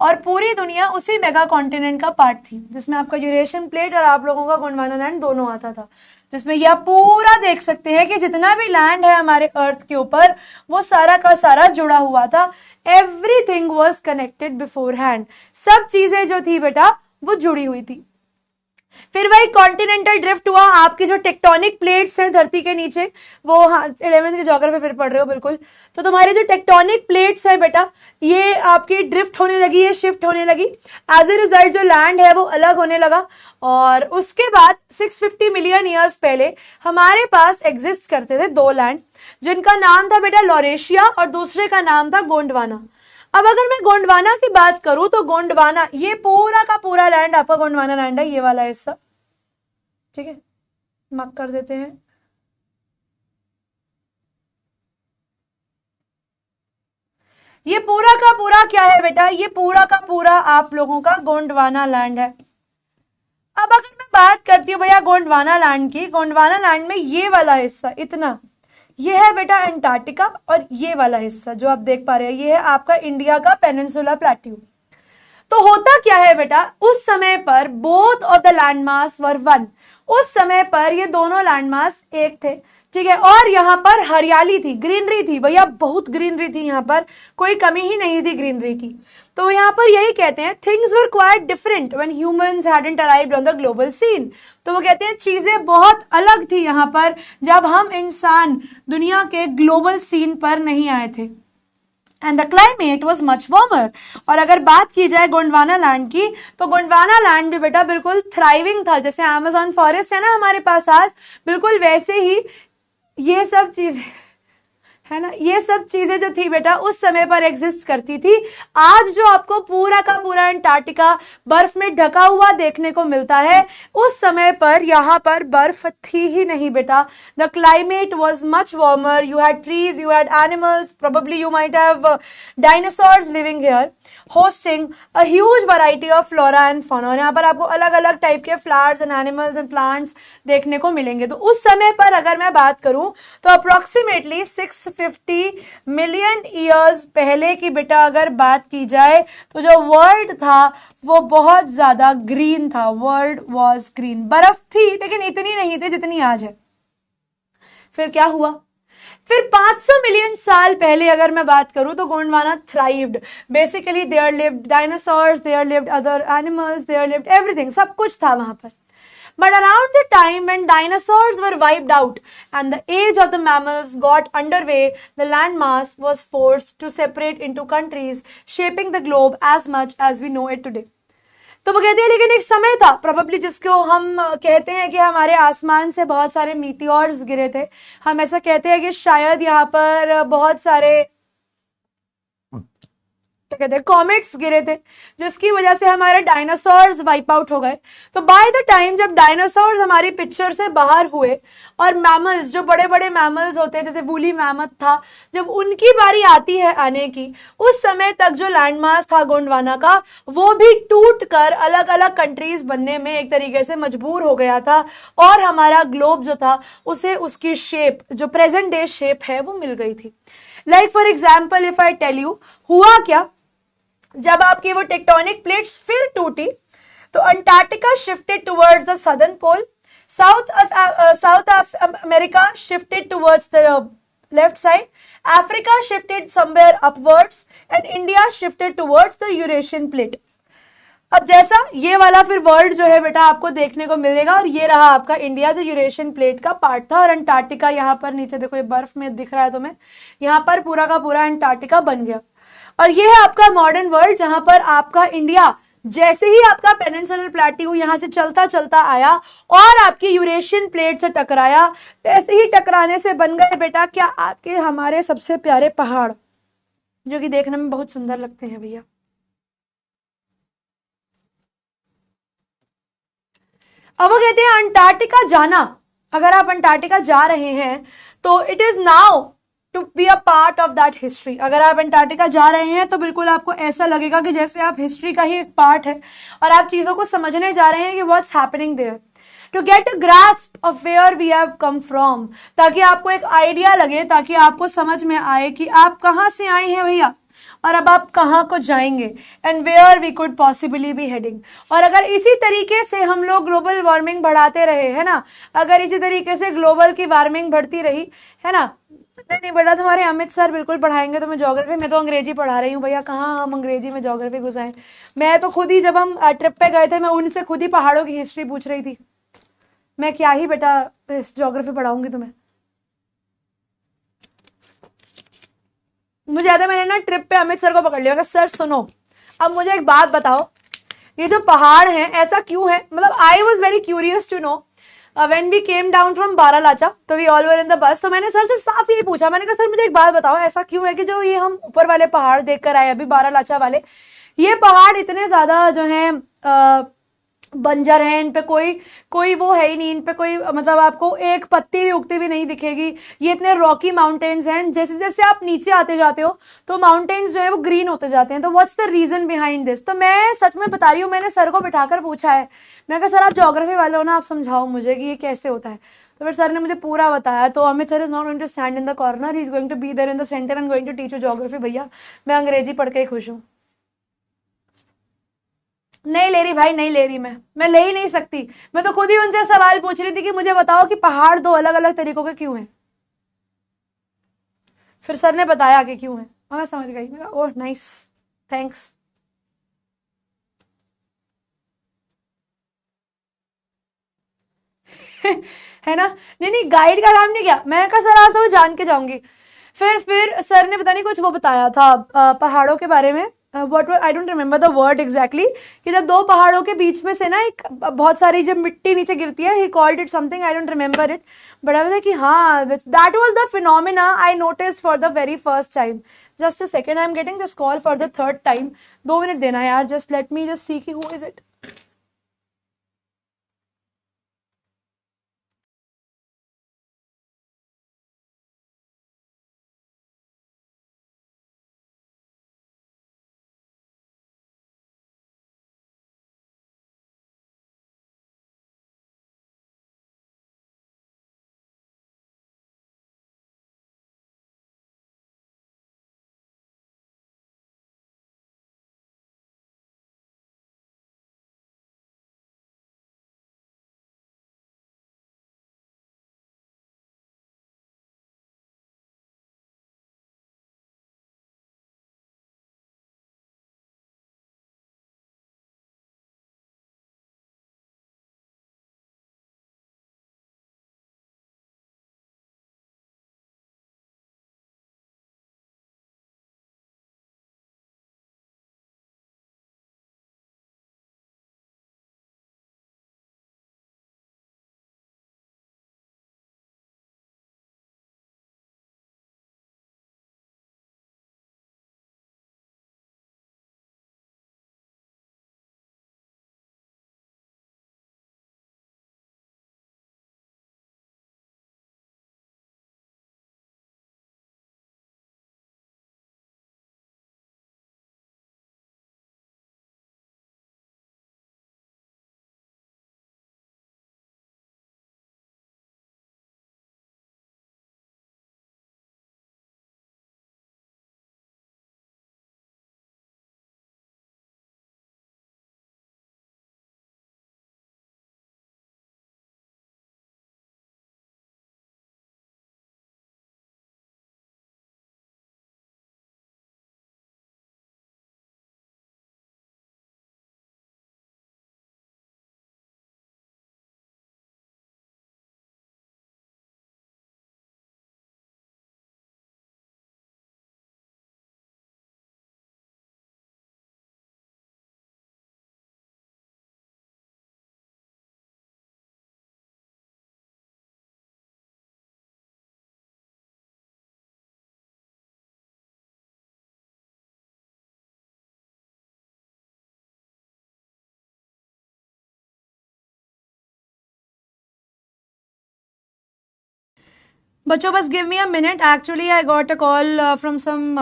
और पूरी दुनिया उसी मेगा कॉन्टिनेंट का पार्ट थी, जिसमें आपका यूरेशियन प्लेट और आप लोगों का गोंडवाना लैंड दोनों आता था, जिसमें यह पूरा देख सकते हैं कि जितना भी लैंड है हमारे अर्थ के ऊपर वो सारा का सारा जुड़ा हुआ था। Everything was connected before hand, सब चीजें जो थी बेटा वो जुड़ी हुई थी। फिर वही कॉन्टिनेंटल ड्रिफ्ट हुआ, आपकी जो टेक्टोनिक प्लेट्स हैं धरती के नीचे, वो हाँ 11th की ज्योग्राफी फिर पढ़ रहे हो बिल्कुल, तो तुम्हारी जो टेक्टोनिक प्लेट्स हैं बेटा ये आपकी ड्रिफ्ट होने लगी है, शिफ्ट होने लगी। एज ए रिजल्ट जो लैंड है वो अलग होने लगा और उसके बाद 650 मिलियन ईयर्स पहले हमारे पास एग्जिस्ट करते थे दो लैंड, जिनका नाम था बेटा लॉरेशिया और दूसरे का नाम था गोंडवाना। अब अगर मैं गोंडवाना की बात करूं तो गोंडवाना ये पूरा का पूरा लैंड आपका गोंडवाना लैंड है, ये वाला हिस्सा, ठीक है, मार्क कर देते हैं। ये पूरा का पूरा क्या है बेटा, ये पूरा का पूरा आप लोगों का गोंडवाना लैंड है। अब अगर मैं बात करती हूँ भैया गोंडवाना लैंड की, गोंडवाना लैंड में ये वाला हिस्सा इतना, ये है बेटा अंटार्कटिका और ये वाला हिस्सा जो आप देख पा रहे हैं ये है आपका इंडिया का पेनिनसुला प्लेट्यू। तो होता क्या है बेटा, उस समय पर both of the landmass were one, उस समय पर ये दोनों लैंडमास एक थे, ठीक है, और यहाँ पर हरियाली थी, ग्रीनरी थी भैया, बहुत ग्रीनरी थी, यहाँ पर कोई कमी ही नहीं थी ग्रीनरी की। तो यहाँ पर यही कहते हैं things were quite different when humans hadn't arrived on the global scene. तो वो कहते हैं चीजें बहुत अलग थी यहाँ पर जब हम इंसान दुनिया के ग्लोबल सीन पर नहीं आए थे। And the climate was much warmer. और अगर बात की जाए गोंडवाना लैंड की तो गोंडवाना लैंड भी बेटा बिल्कुल थ्राइविंग था, जैसे अमेजॉन फॉरेस्ट है ना हमारे पास आज, बिल्कुल वैसे ही ये सब चीजें है ना, ये सब चीजें जो थी बेटा उस समय पर एग्जिस्ट करती थी। आज जो आपको पूरा का पूरा अंटार्कटिका बर्फ में ढका हुआ देखने को मिलता है, उस समय पर यहाँ पर बर्फ थी ही नहीं बेटा। The climate was much warmer, you had trees, you had animals, probably you might have dinosaurs living here hosting a huge variety of flora and fauna. और यहाँ पर आपको अलग अलग टाइप के flowers and animals and plants देखने को मिलेंगे। तो उस समय पर अगर मैं बात करूं तो अप्रोक्सीमेटली 650 मिलियन ईयर्स पहले की बेटा अगर बात की जाए तो जो वर्ल्ड था वो बहुत ज्यादा ग्रीन था, वर्ल्ड वॉज ग्रीन। बर्फ थी लेकिन इतनी नहीं थी जितनी आज है। फिर क्या हुआ, फिर 500 मिलियन साल पहले अगर मैं बात करूं तो Gondwana thrived. Basically there lived dinosaurs, there lived other animals, there lived everything, सब कुछ था वहां पर। But around the time when dinosaurs were wiped out and the age of the mammals got underway, the landmass was forced to separate into countries, shaping the globe as much as we know it today. तो वो कहते हैं लेकिन एक समय था probably जिसको हम कहते हैं कि हमारे आसमान से बहुत सारे मीटियोर्स गिरे थे। हम ऐसा कहते हैं कि शायद यहाँ पर बहुत सारे कहते हैं कॉमेट्स गिरे थे जिसकी वजह से हमारे डायनासोर्स वाइप आउट हो गए। तो बाय द टाइम जब डायनासोर्स हमारी पिक्चर से बाहर हुए और मैमल्स, जो बड़े बड़े मैमल्स होते हैं जैसे वूली मैमथ था, जब उनकी बारी आती है आने की, उस समय तक जो लैंडमास था गोंडवाना का वो भी टूट कर अलग अलग कंट्रीज बनने में एक तरीके से मजबूर हो गया था और हमारा ग्लोब जो था उसे उसकी शेप, जो प्रेजेंट डे शेप है, वो मिल गई थी। Like for example if I tell you, हुआ क्या, जब आपकी वो टेक्टोनिक प्लेट्स फिर टूटी तो Antarctica shifted towards the southern pole, South America shifted towards the left side, Africa shifted somewhere upwards and India shifted towards the Eurasian plate. अब जैसा ये वाला फिर वर्ल्ड जो है बेटा आपको देखने को मिलेगा और ये रहा आपका इंडिया जो यूरेशियन प्लेट का पार्ट था और अंटार्कटिका यहाँ पर नीचे देखो ये बर्फ में दिख रहा है तुम्हें, यहाँ पर पूरा का पूरा अंटार्कटिका बन गया। और ये है आपका मॉडर्न वर्ल्ड जहां पर आपका इंडिया जैसे ही आपका पेनिनसुलर प्लेट्यू यहां से चलता चलता आया और आपकी यूरेशियन प्लेट से टकराया, वैसे ही टकराने से बन गए बेटा क्या, आपके हमारे सबसे प्यारे पहाड़ जो कि देखने में बहुत सुंदर लगते हैं भैया। अब वो कहते हैं अंटार्कटिका जाना, अगर आप अंटार्कटिका जा रहे हैं तो it is now to be a part of that history. अगर आप अंटार्कटिका जा रहे हैं तो बिल्कुल आपको ऐसा लगेगा कि जैसे आप हिस्ट्री का ही एक पार्ट है और आप चीजों को समझने जा रहे हैं कि what's happening there. To get a grasp of where we have come from, ताकि आपको एक आइडिया लगे, ताकि आपको समझ में आए कि आप कहाँ से आए हैं भैया और अब आप कहाँ को जाएंगे, and where we could possibly be heading. और अगर इसी तरीके से हम लोग ग्लोबल वार्मिंग बढ़ाते रहे, है ना, अगर इसी तरीके से ग्लोबल की वार्मिंग बढ़ती रही, है ना, नहीं बढ़ा, तुम्हारे अमित सर बिल्कुल पढ़ाएंगे तुम्हें ज्योग्राफी, मैं तो अंग्रेजी पढ़ा रही हूँ भैया, कहाँ हम अंग्रेजी में ज्योग्राफी घुसाएं। मैं तो खुद ही, जब हम ट्रिप पे गए थे, मैं उनसे खुद ही पहाड़ों की हिस्ट्री पूछ रही थी। मैं क्या ही बेटा ज्योग्राफी पढ़ाऊंगी तुम्हें। मुझे याद है मैंने ना ट्रिप पे अमित सर को पकड़ लिया, सर सुनो, अब मुझे एक बात बताओ, ये जो पहाड़ हैं ऐसा क्यों है, मतलब I was very curious to know when we came down from Baralacha, तो we all were in the bus, तो मैंने सर से साफ यही पूछा, मैंने कहा सर मुझे एक बात बताओ, ऐसा क्यों है कि जो ये हम ऊपर वाले पहाड़ देख कर आए अभी बारालाचा वाले, ये पहाड़ इतने ज्यादा जो है बंजर है, इन पे कोई वो है ही नहीं, इन पे कोई मतलब आपको एक पत्ती भी उगती भी नहीं दिखेगी, ये इतने रॉकी माउंटेन्स हैं, जैसे जैसे आप नीचे आते जाते हो तो माउंटेन्स जो है वो ग्रीन होते जाते हैं, तो what's the reason behind this. तो मैं सच में बता रही हूँ, मैंने सर को बिठाकर पूछा है, मैंने कहा सर आप ज्योग्राफी वाले हो ना, आप समझाओ मुझे कि ये कैसे होता है। तो फिर सर ने मुझे पूरा बताया। तो Amit sir is not going to stand in the corner, he is going to be there in the centre and going to teach you geography. भैया मैं अंग्रेजी पढ़ के ही खुश हूँ। नहीं ले रही भाई, नहीं ले रही, मैं ले ही नहीं सकती। मैं तो खुद ही उनसे सवाल पूछ रही थी कि मुझे बताओ कि पहाड़ दो अलग अलग तरीकों के क्यों हैं। फिर सर ने बताया कि क्यों है, मैं समझ गई। मैं ओह नाइस, थैंक्स। है ना, नहीं नहीं गाइड का काम नहीं किया, मैंने कहा सर आज तो मैं जान के जाऊंगी। फिर सर ने पता नहीं कुछ वो बताया था पहाड़ों के बारे में, what I don't remember the word exactly, कि जब दो पहाड़ों के बीच में से ना एक बहुत सारी जब मिट्टी नीचे गिरती है, he called it something, I don't remember it, but I was कि हाँ that was the phenomena I notice for the very first time. Just a second, I am getting this call for the third time, 2 minute देना यार, just let me just see कि who is it. बच्चों बस give me a minute, actually I got a call from some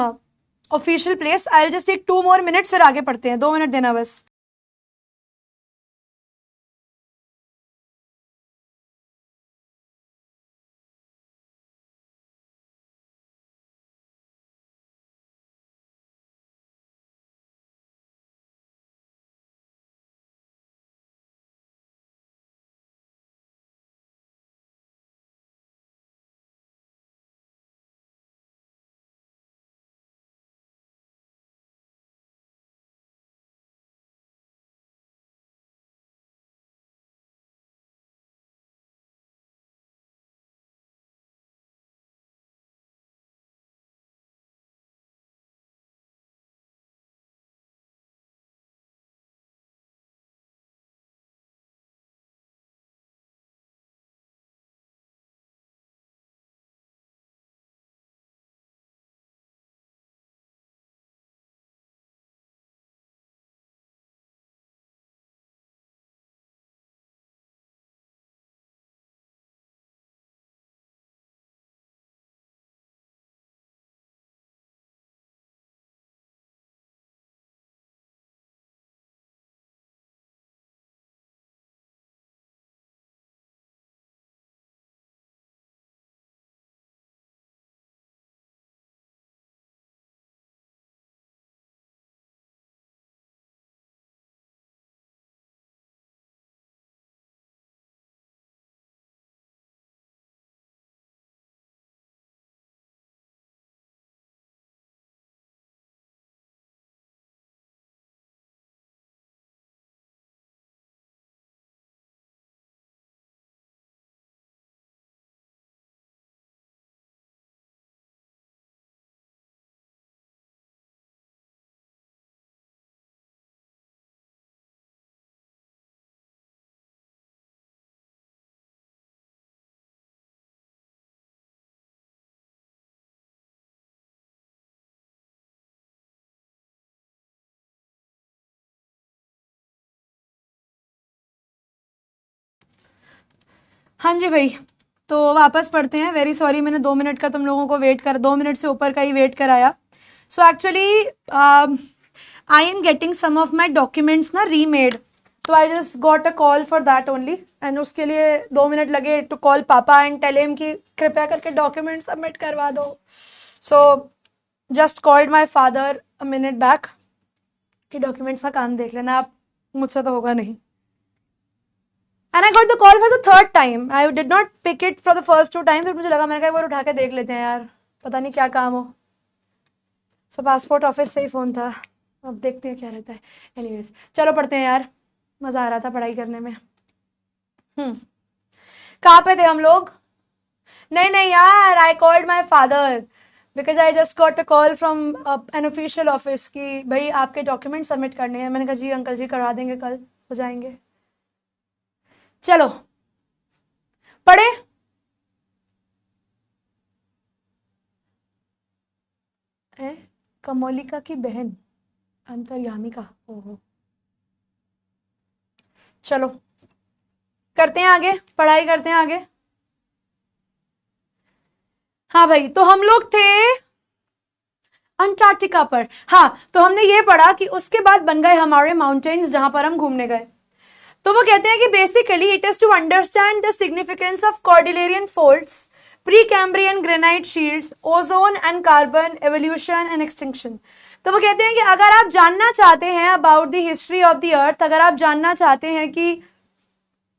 official place, I just take 2 more minutes, फिर आगे पढ़ते हैं, 2 minute देना बस। हाँ जी भाई, तो वापस पढ़ते हैं। वेरी सॉरी, मैंने 2 मिनट का तुम लोगों को वेट कर 2 मिनट से ऊपर का ही वेट कराया। So actually I am getting some of my documents ना रीमेड, तो I just got a call for that only, and उसके लिए 2 मिनट लगे टू कॉल पापा एंड टेल हिम कि कृपया करके डॉक्यूमेंट सबमिट करवा दो। So just called my father a minute back कि डॉक्यूमेंट्स का काम देख लेना आप, मुझसे तो होगा नहीं। And I got the call for the third time. I did not pick it for the first 2 times. तो मुझे लगा, मैंने कहा एक बार उठा के देख लेते हैं यार, पता नहीं क्या काम हो। सो पासपोर्ट ऑफिस से ही फ़ोन था, अब देखते हैं क्या रहता है। एनीवेज चलो पढ़ते हैं यार, मज़ा आ रहा था पढ़ाई करने में। कहाँ पे थे हम लोग? नहीं यार, I called my father because I just got a call from an official office कि भाई आपके डॉक्यूमेंट सबमिट करने हैं। मैंने कहा जी अंकल जी करवा देंगे, कल हो जाएंगे। चलो पढ़े। कमोलिका की बहन अंतर्यामिका, ओहो। चलो करते हैं आगे, पढ़ाई करते हैं आगे। हाँ भाई, तो हम लोग थे अंटार्कटिका पर। हाँ, तो हमने ये पढ़ा कि उसके बाद बन गए हमारे माउंटेन्स जहां पर हम घूमने गए। तो वो कहते हैं कि basically it is to understand the significance of cordilleran folds, Precambrian granite shields, ozone and carbon evolution and extinction. तो वो कहते हैं कि अगर आप जानना चाहते हैं about the history of the अर्थ, अगर आप जानना चाहते हैं कि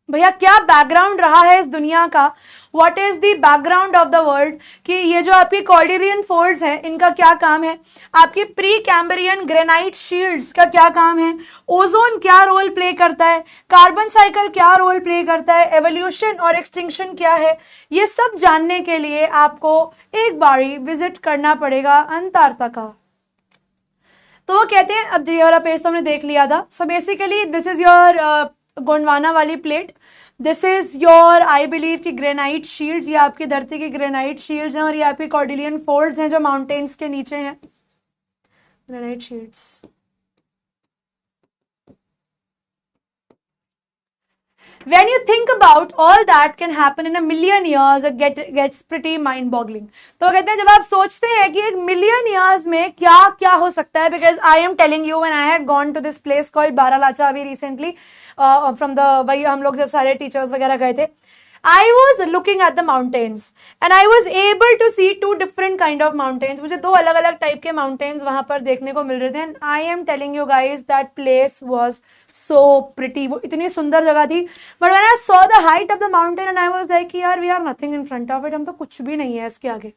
भैया क्या बैकग्राउंड रहा है इस दुनिया का, what is the background of the world, कि ये जो आपकी कॉर्डिलियन फोल्ड्स हैं इनका क्या काम है, आपकी प्री कैम्ब्रियन ग्रेनाइट शील्ड्स का क्या काम है, ओजोन क्या रोल प्ले करता है, कार्बन साइकिल क्या रोल प्ले करता है, एवोल्यूशन और एक्सटिंक्शन क्या है, ये सब जानने के लिए आपको एक बारी विजिट करना पड़ेगा अंटार्कटिका। तो वो कहते हैं, अब ये वाला पेज तो हमने देख लिया था। So basically this is your Gondwana वाली plate, this is your I believe की ग्रेनाइट शील्ड्स, ये आपकी धरती की ग्रेनाइट शील्ड्स हैं, और ये आपकी कॉर्डिलियन फोल्ड्स हैं जो माउंटेन्स के नीचे हैं, granite shields. When you think about all that can happen in a million years, it gets pretty mind boggling. तो कहते हैं जब आप सोचते हैं कि 1,000,000 years में क्या क्या हो सकता है, because I am telling you when I had gone to this place called Baralacha अभी recently from the, वही हम लोग जब सारे टीचर्स वगैरह गए थे, I was looking at the mountains and I was able to see 2 different kind of mountains. मुझे 2 अलग अलग टाइप के mountains वहां पर देखने को मिल रहे थे, and I am telling you guys that place was so pretty. वो इतनी सुंदर जगह थी, but when I saw the height of the mountain and I was like यार we are nothing in front of it, हम तो कुछ भी नहीं है इसके आगे।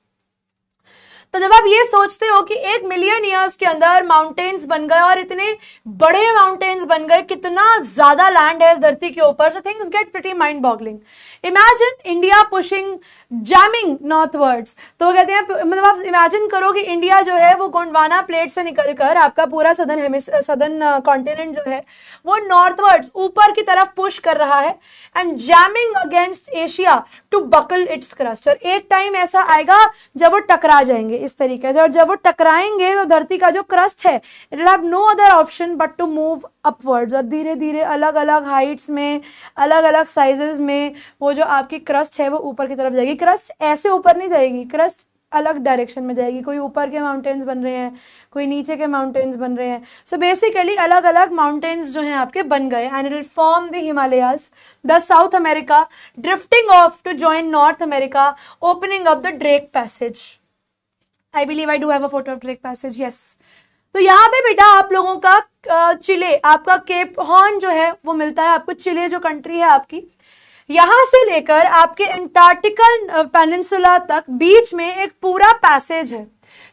तो जब आप ये सोचते हो कि 1,000,000 years के अंदर माउंटेन्स बन गए और इतने बड़े माउंटेन्स बन गए, कितना ज्यादा लैंड है इस धरती के ऊपर, so things get pretty mind boggling. Imagine India pushing jamming northwards. तो वो कहते हैं, मतलब आप इमेजिन करो कि इंडिया जो है वो गोंडवाना प्लेट से निकलकर आपका पूरा सदर्न कॉन्टिनेंट जो है वो नॉर्थवर्ड्स ऊपर की तरफ पुश कर रहा है, and jamming against Asia to buckle its crust. और एक टाइम ऐसा आएगा जब वो टकरा जाएंगे इस तरीके से, और जब वो टकराएंगे तो धरती का जो क्रस्ट है it will have no other option but to move upwards, और धीरे धीरे अलग अलग हाइट्स में, अलग अलग साइजेस में वो जो आपकी क्रस्ट है वो ऊपर की तरफ जाएगी। क्रस्ट ऐसे ऊपर नहीं जाएगी, क्रस्ट अलग डायरेक्शन में जाएगी, कोई ऊपर के माउंटेन्स बन रहे हैं, कोई नीचे के माउंटेन्स बन रहे हैं। सो बेसिकली अलग अलग माउंटेन्स जो हैं आपके बन गए, and it will form the Himalayas, the South America drifting off to join North America, opening of the Drake Passage. I believe I do have a photo of Drake Passage, yes. तो यहाँ पे बेटा आप लोगों का चिले, आपका केप हॉर्न जो है वो मिलता है आपको, चिले जो कंट्री है आपकी, यहां से लेकर आपके अंटार्कटिकल पेनिनसुला तक बीच में एक पूरा पैसेज है,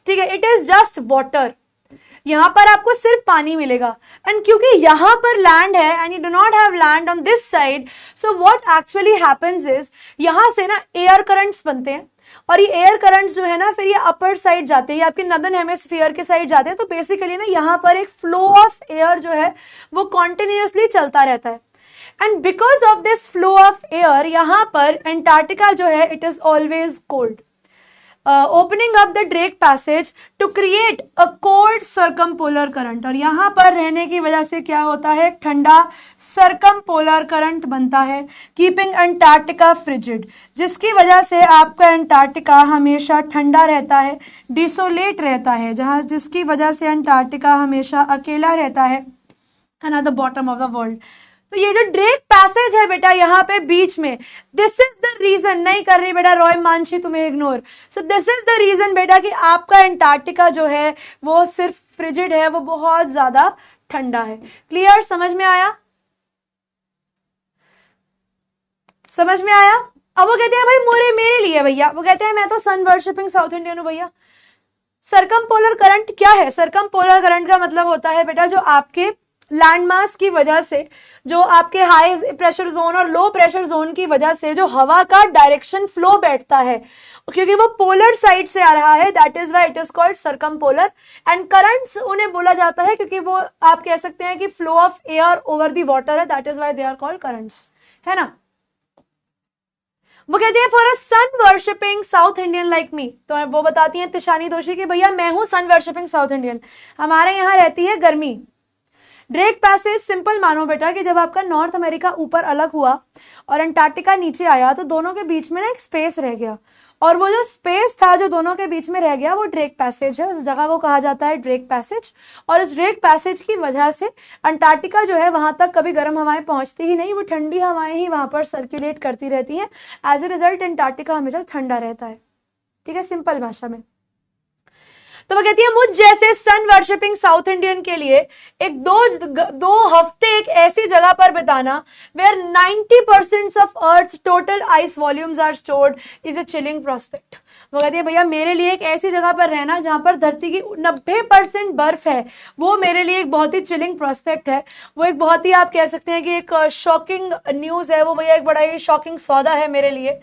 ठीक है। इट इज जस्ट वाटर, यहां पर आपको सिर्फ पानी मिलेगा, एंड क्योंकि यहां पर लैंड है and you do not have land on this side, so what actually happens is यहां से ना एयर करंट्स बनते हैं, और ये एयर करंट्स जो है ना फिर ये अपर साइड जाते हैं, ये आपके नॉर्दर्न हेमिस्फीयर के साइड जाते हैं। तो बेसिकली ना यहाँ पर एक फ्लो ऑफ एयर जो है वो कॉन्टिन्यूसली चलता रहता है, and because of this flow of air यहाँ पर अंटार्कटिका जो है it is always cold. Opening up the Drake passage to create a cold circumpolar current, और यहाँ पर रहने की वजह से क्या होता है, ठंडा सर्कमपोलर करंट बनता है, कीपिंग अंटार्कटिका फ्रिजिड, जिसकी वजह से आपका अंटार्कटिका हमेशा ठंडा रहता है, डिसोलेट रहता है, जहाँ जिसकी वजह से अंटार्कटिका हमेशा अकेला रहता है at the bottom of the world. तो ये जो ड्रेक पैसेज है बेटा यहाँ पे बीच में, दिस इज द रीजन, नहीं कर रही बेटा रॉय मानसी तुम्हें ignore, so this is the reason बेटा कि आपका अंटार्कटिका जो है वो सिर्फ फ्रिजिड है, वो बहुत ज्यादा ठंडा है। क्लियर, समझ में आया? समझ में आया? अब वो कहते हैं भाई मेरे लिए भैया, वो कहते हैं मैं तो सन वर्शिपिंग साउथ इंडियन हूं भैया। सर्कमपोलर करंट क्या है? सर्कमपोलर करंट का मतलब होता है बेटा जो आपके लैंडमास की वजह से, जो आपके हाई प्रेशर जोन और लो प्रेशर जोन की वजह से जो हवा का डायरेक्शन फ्लो बैठता है, क्योंकि वो पोलर साइड से आ रहा है, that is why it is called circumpolar. And currents उन्हें बोला जाता है क्योंकि वो आप कह सकते हैं कि flow of air over the water है, that is why they are called currents, है ना। वो कहती है for a sun worshipping South Indian like me, तो वो बताती हैं तिशानी दोषी कि भैया मैं हूं सन वर्शिपिंग साउथ इंडियन, हमारे यहाँ रहती है गर्मी। ड्रेक पैसेज सिंपल मानो बेटा कि जब आपका नॉर्थ अमेरिका ऊपर अलग हुआ और अंटार्कटिका नीचे आया तो दोनों के बीच में ना एक स्पेस रह गया, और वो जो स्पेस था जो दोनों के बीच में रह गया वो ड्रेक पैसेज है, उस जगह को कहा जाता है ड्रेक पैसेज। और उस ड्रेक पैसेज की वजह से अंटार्कटिका जो है वहां तक कभी गर्म हवाएं पहुंचती ही नहीं, वो ठंडी हवाएं ही वहां पर सर्कुलेट करती रहती हैं, एज ए रिजल्ट अंटार्कटिका हमेशा ठंडा रहता है। ठीक है, सिंपल भाषा में। तो वो कहती है मुझ जैसे सन वर्शिपिंग साउथ इंडियन के लिए एक दो हफ्ते एक ऐसी जगह पर बिताना where 90% of Earth total ice volumes are stored is a chilling prospect. वो कहती है भैया मेरे लिए एक ऐसी जगह पर रहना जहां पर धरती की 90% बर्फ है, वो मेरे लिए एक बहुत ही चिलिंग प्रोस्पेक्ट है, वो एक बहुत ही आप कह सकते हैं कि एक शॉकिंग न्यूज है, वो भैया एक बड़ा ही शॉकिंग सौदा है मेरे लिए।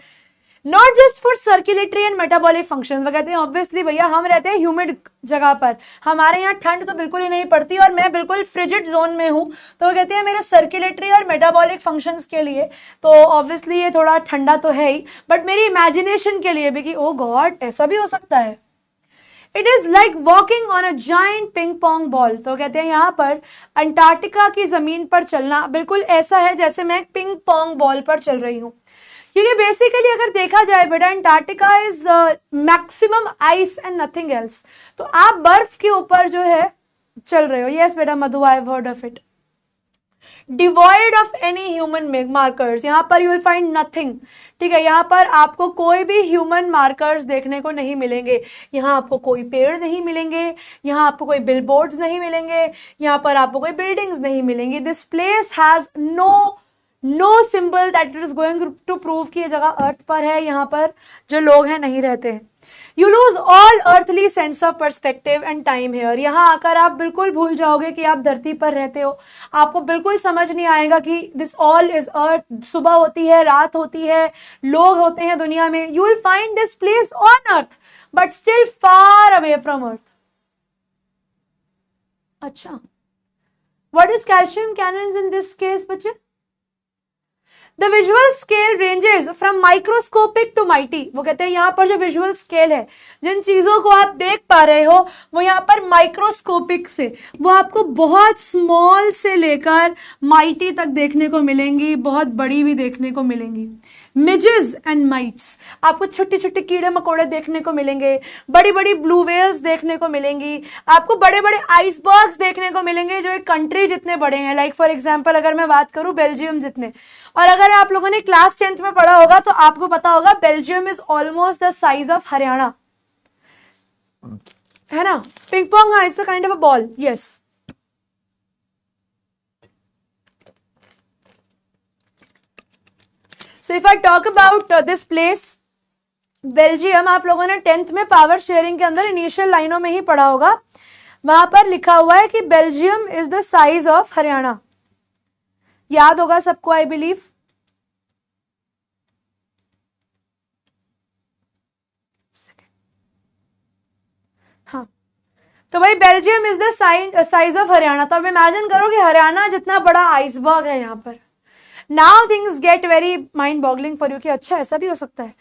Not just for circulatory and metabolic function, वो कहते हैं ऑब्वियसली भैया हम रहते हैं ह्यूमिड जगह पर, हमारे यहाँ ठंड तो बिल्कुल ही नहीं पड़ती और मैं बिल्कुल फ्रिजिड जोन में हूँ, तो वो कहते हैं मेरे सर्कुलेटरी और मेटाबॉलिक फंक्शंस के लिए तो ऑब्वियसली ये थोड़ा ठंडा तो है ही, बट मेरी इमेजिनेशन के लिए भी कि ओ गॉड ऐसा भी हो सकता है। It is like walking on a giant ping pong ball, तो कहते हैं यहाँ पर अंटार्कटिका की जमीन पर चलना बिल्कुल ऐसा है जैसे मैं पिंग पोंग बॉल पर चल रही हूँ, क्योंकि बेसिकली अगर देखा जाए बेटा Antarctica is maximum ice and nothing else, तो आप बर्फ के ऊपर जो है चल रहे हो। यस बेटा Madhu, I have heard of it. Devoid of any human markers, यहाँ पर यू विल फाइंड नथिंग। ठीक है, यहाँ पर आपको कोई भी ह्यूमन मार्कर्स देखने को नहीं मिलेंगे, यहाँ आपको कोई पेड़ नहीं मिलेंगे, यहाँ आपको कोई बिलबोर्ड्स नहीं मिलेंगे, यहाँ पर आपको कोई बिल्डिंग्स नहीं मिलेंगी। This place has no symbol that it is going to prove कि ये जगह अर्थ पर है, यहाँ पर जो लोग हैं नहीं रहते हैं। You lose all earthly sense of perspective and time here, यहाँ आकर आप बिल्कुल भूल जाओगे कि आप धरती पर रहते हो, आपको बिल्कुल समझ नहीं आएगा कि दिस ऑल इज अर्थ, सुबह होती है, रात होती है, लोग होते हैं दुनिया में। You will find this place on earth but still far away from earth. अच्छा, what is calcium cannons in this case बच्चे? The visual scale ranges from microscopic to mighty, वो कहते हैं यहाँ पर जो विजुअल स्केल है, जिन चीजों को आप देख पा रहे हो वो यहाँ पर माइक्रोस्कोपिक से, वो आपको बहुत स्मॉल से लेकर माइटी तक देखने को मिलेंगी, बहुत बड़ी भी देखने को मिलेंगी। मिजेस एंड माइट्स, आपको छोटे छोटे कीड़े मकोड़े देखने को मिलेंगे, बड़ी बड़ी ब्लू वेल्स देखने को मिलेंगी, आपको बड़े बड़े आइसबर्ग्स देखने को मिलेंगे जो एक कंट्री जितने बड़े हैं, लाइक फॉर एग्जांपल अगर मैं बात करूं बेल्जियम जितने। और अगर आप लोगों ने क्लास 10th में पढ़ा होगा तो आपको पता होगा Belgium is almost the size of Haryana, है ना। पिंग पोंग, हाँ, it's a kind of a ball, yes. So if I talk about this place, Belgium, आप लोगों ने 10th में पावर शेयरिंग के अंदर इनिशियल लाइनों में ही पढ़ा होगा, वहां पर लिखा हुआ है कि Belgium is the size of Haryana, याद होगा सबको आई बिलीव। हाँ, तो भाई Belgium is the size of Haryana. तो अब इमेजिन करो कि हरियाणा जितना बड़ा आइसबर्ग है यहाँ पर। Now things get very mind boggling for you कि अच्छा ऐसा भी हो सकता है।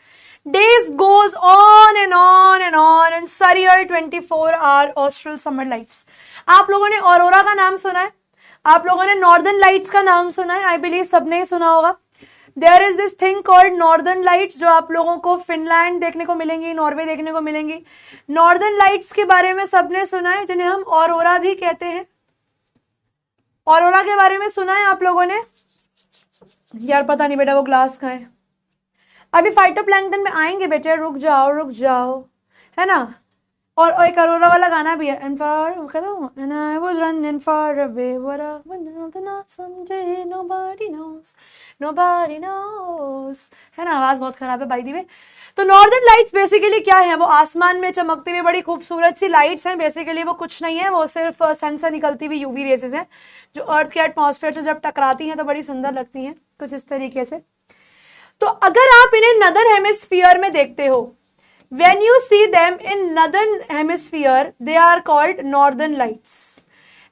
Days goes on and on and on in surreal 24-hour austral summer lights. आप लोगों ने ऑरोरा का नाम सुना है? आप लोगों ने नॉर्दर्न लाइट्स का नाम सुना है? आई बिलीव सबने ही सुना होगा. There is this thing called northern lights, जो आप लोगों को फिनलैंड देखने को मिलेंगी, नॉर्वे देखने को मिलेंगी. नॉर्दर्न लाइट्स के बारे में सबने सुना है, जिन्हें हम ऑरोरा भी कहते हैं. ऑरोरा के बारे में सुना है आप लोगों ने? यार पता नहीं बेटा वो ग्लास कहाँ है. अभी फाइटोप्लैंक्टन में आएंगे बेटे, रुक जाओ, है ना. और एक अरोरा वाला गाना भी है, and I was running far away, what I would not someday, nobody knows, है ना. आवाज बहुत खराब है बाय द वे. तो नॉर्दर्न लाइट्स बेसिकली क्या है? वो आसमान में चमकती हुई बड़ी खूबसूरत सी लाइट्स हैं. बेसिकली वो कुछ नहीं है, वो सिर्फ सन से निकलती हुई यूवी रेसेस हैं, जो अर्थ के एटमॉस्फेयर से जब टकराती हैं तो बड़ी सुंदर लगती हैं, कुछ इस तरीके से. तो अगर आप इन्हें नदर्न हेमिस्फीयर में देखते हो, when you see them in northern hemisphere they are called northern lights,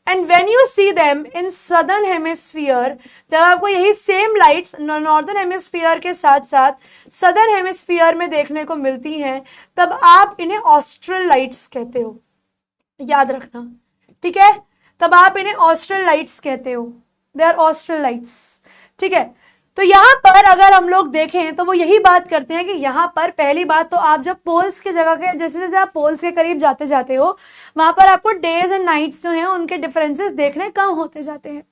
and when you see them in southern hemisphere, जब आपको यही सेम लाइट्स नॉर्दर्न हेमिस्फीयर के साथ साथ सदर्न हेमिस्फीयर में देखने को मिलती हैं, तब आप इन्हें ऑस्ट्रल लाइट्स कहते हो. याद रखना, ठीक है. तब आप इन्हें ऑस्ट्रल लाइट्स कहते हो, दे आर ऑस्ट्रल लाइट्स, ठीक है. तो यहाँ पर अगर हम लोग देखें तो वो यही बात करते हैं कि यहाँ पर पहली बात तो आप जब पोल्स की जगह के जैसे जैसे आप पोल्स के करीब जाते जाते हो, वहां पर आपको डेज एंड नाइट्स जो हैं उनके डिफरेंसेस देखने कम होते जाते हैं.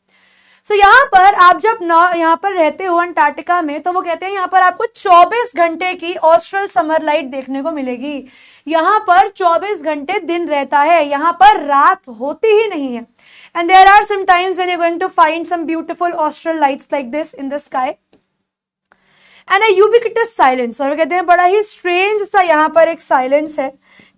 सो यहाँ पर आप जब यहाँ पर रहते हो अंटार्कटिका में, तो वो कहते हैं यहाँ पर आपको 24 घंटे की ऑस्ट्रल समर लाइट देखने को मिलेगी. यहाँ पर 24 घंटे दिन रहता है, यहाँ पर रात होती ही नहीं है. And there are some times when you're going to find some beautiful austral lights like this in the sky. And a ubiquitous silence. और कहते हैं बड़ा ही strange सा यहाँ पर एक silence है,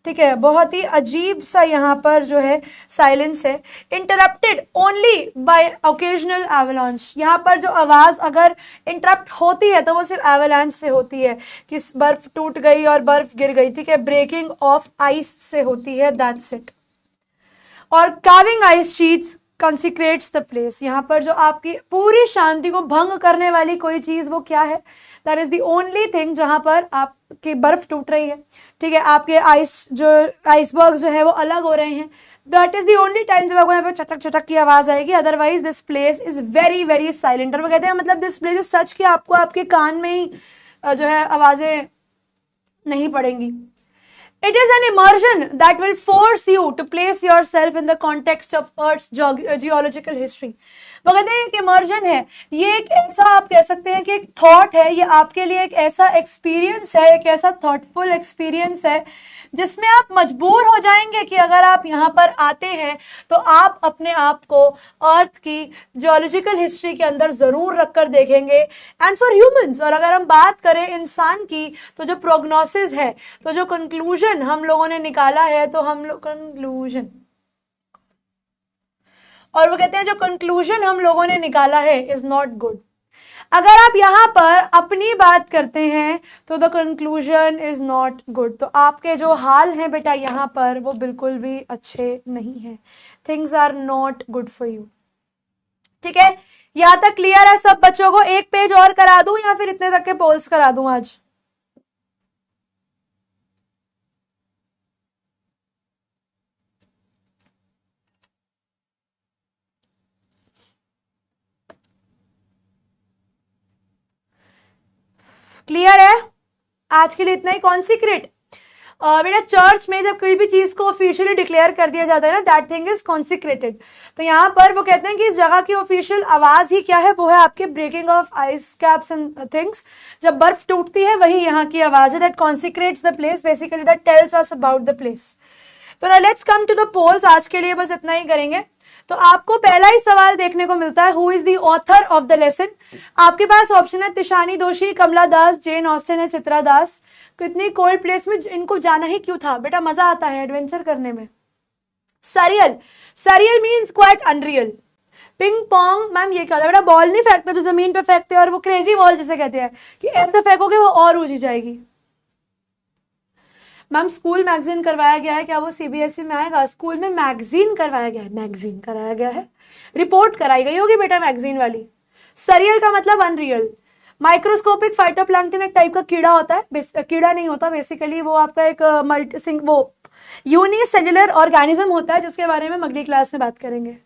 ठीक है. बहुत ही अजीब सा यहाँ पर जो है silence है. Interrupted only by occasional avalanche. यहाँ पर जो आवाज अगर interrupt होती है तो वो सिर्फ avalanche से होती है, कि बर्फ टूट गई और बर्फ गिर गई, ठीक है. Breaking of ice से होती है, that's it. और carving ice sheets consecrates the place. यहाँ पर जो आपकी पूरी शांति को भंग करने वाली कोई चीज वो क्या है? That is the only thing जहां पर आपकी बर्फ टूट रही है, ठीक है. आपके आइसबर्ग जो है वो अलग हो रहे हैं. That is the only time जब आपको यहाँ पे चटक चटक की आवाज आएगी. Otherwise this place is very very silent. और वो कहते हैं मतलब दिस प्लेस इज सच कि आपको आपके कान में ही जो है आवाजें नहीं पड़ेंगी. It is an immersion that will force you to place yourself in the context of Earth's geological history. वो कहते हैं एक इमर्जन है, ये एक ऐसा आप कह सकते हैं कि एक थॉट है, ये आपके लिए एक ऐसा एक्सपीरियंस है, एक ऐसा थॉटफुल एक्सपीरियंस है जिसमें आप मजबूर हो जाएंगे कि अगर आप यहाँ पर आते हैं तो आप अपने आप को अर्थ की जियोलॉजिकल हिस्ट्री के अंदर जरूर रखकर देखेंगे. एंड फॉर ह्यूमंस, और अगर हम बात करें इंसान की, तो जो प्रोग्नोसिस है, तो जो कंक्लूजन हम लोगों ने निकाला है, तो हम लोग कंक्लूजन, और वो कहते हैं जो कंक्लूजन हम लोगों ने निकाला है इज नॉट गुड. अगर आप यहाँ पर अपनी बात करते हैं तो the conclusion is not good. तो आपके जो हाल हैं बेटा यहाँ पर वो बिल्कुल भी अच्छे नहीं है. Things are not good for you, ठीक है. यहाँ तक क्लियर है सब बच्चों को? एक पेज और करा दूं या फिर इतने तक के पोल्स करा दूं आज? क्लियर है? आज के लिए इतना ही. कॉन्सिक्रेट बेटा, चर्च में जब कोई भी चीज को ऑफिशियली डिक्लेयर कर दिया जाता है ना, दैट थिंग इज कॉन्सिक्रेटेड. तो यहाँ पर वो कहते हैं कि इस जगह की ऑफिशियल आवाज ही क्या है? वो है आपके breaking off ice caps and things. जब बर्फ टूटती है वही यहाँ की आवाज है. That consecrates the place, basically that tells us about the place. तो let's come to the poles. आज के लिए बस इतना ही करेंगे. तो आपको पहला ही सवाल देखने को मिलता है, who is the author of the lesson. आपके पास ऑप्शन है तिशानी दोषी, कमला दास, जेन ऑस्टिन है, चित्रा दास. कितनी कोल्ड प्लेस में इनको जाना ही क्यों था? बेटा मजा आता है एडवेंचर करने में. Surreal, surreal means quite unreal. Ping pong, ma'am ये क्या होता है? बेटा बॉल नहीं फेंकते जो जमीन पे फेंकते हैं, और वो क्रेजी बॉल जिसे कहते हैं कि ऐसे फेंकोगे वो और ऊंची जाएगी. मैम स्कूल मैगजीन करवाया गया है, क्या वो सीबीएसई में आएगा? स्कूल में मैगजीन करवाया गया है, मैगजीन कराया गया है, रिपोर्ट कराई गई होगी बेटा मैगजीन वाली. सरियल का मतलब अनरियल. माइक्रोस्कोपिक फाइटोप्लैंक्टन एक टाइप का कीड़ा होता है, कीड़ा नहीं होता बेसिकली, वो आपका एक वो यूनिसेल्युलर ऑर्गेनिज्म होता है, जिसके बारे में हम अगली क्लास में बात करेंगे.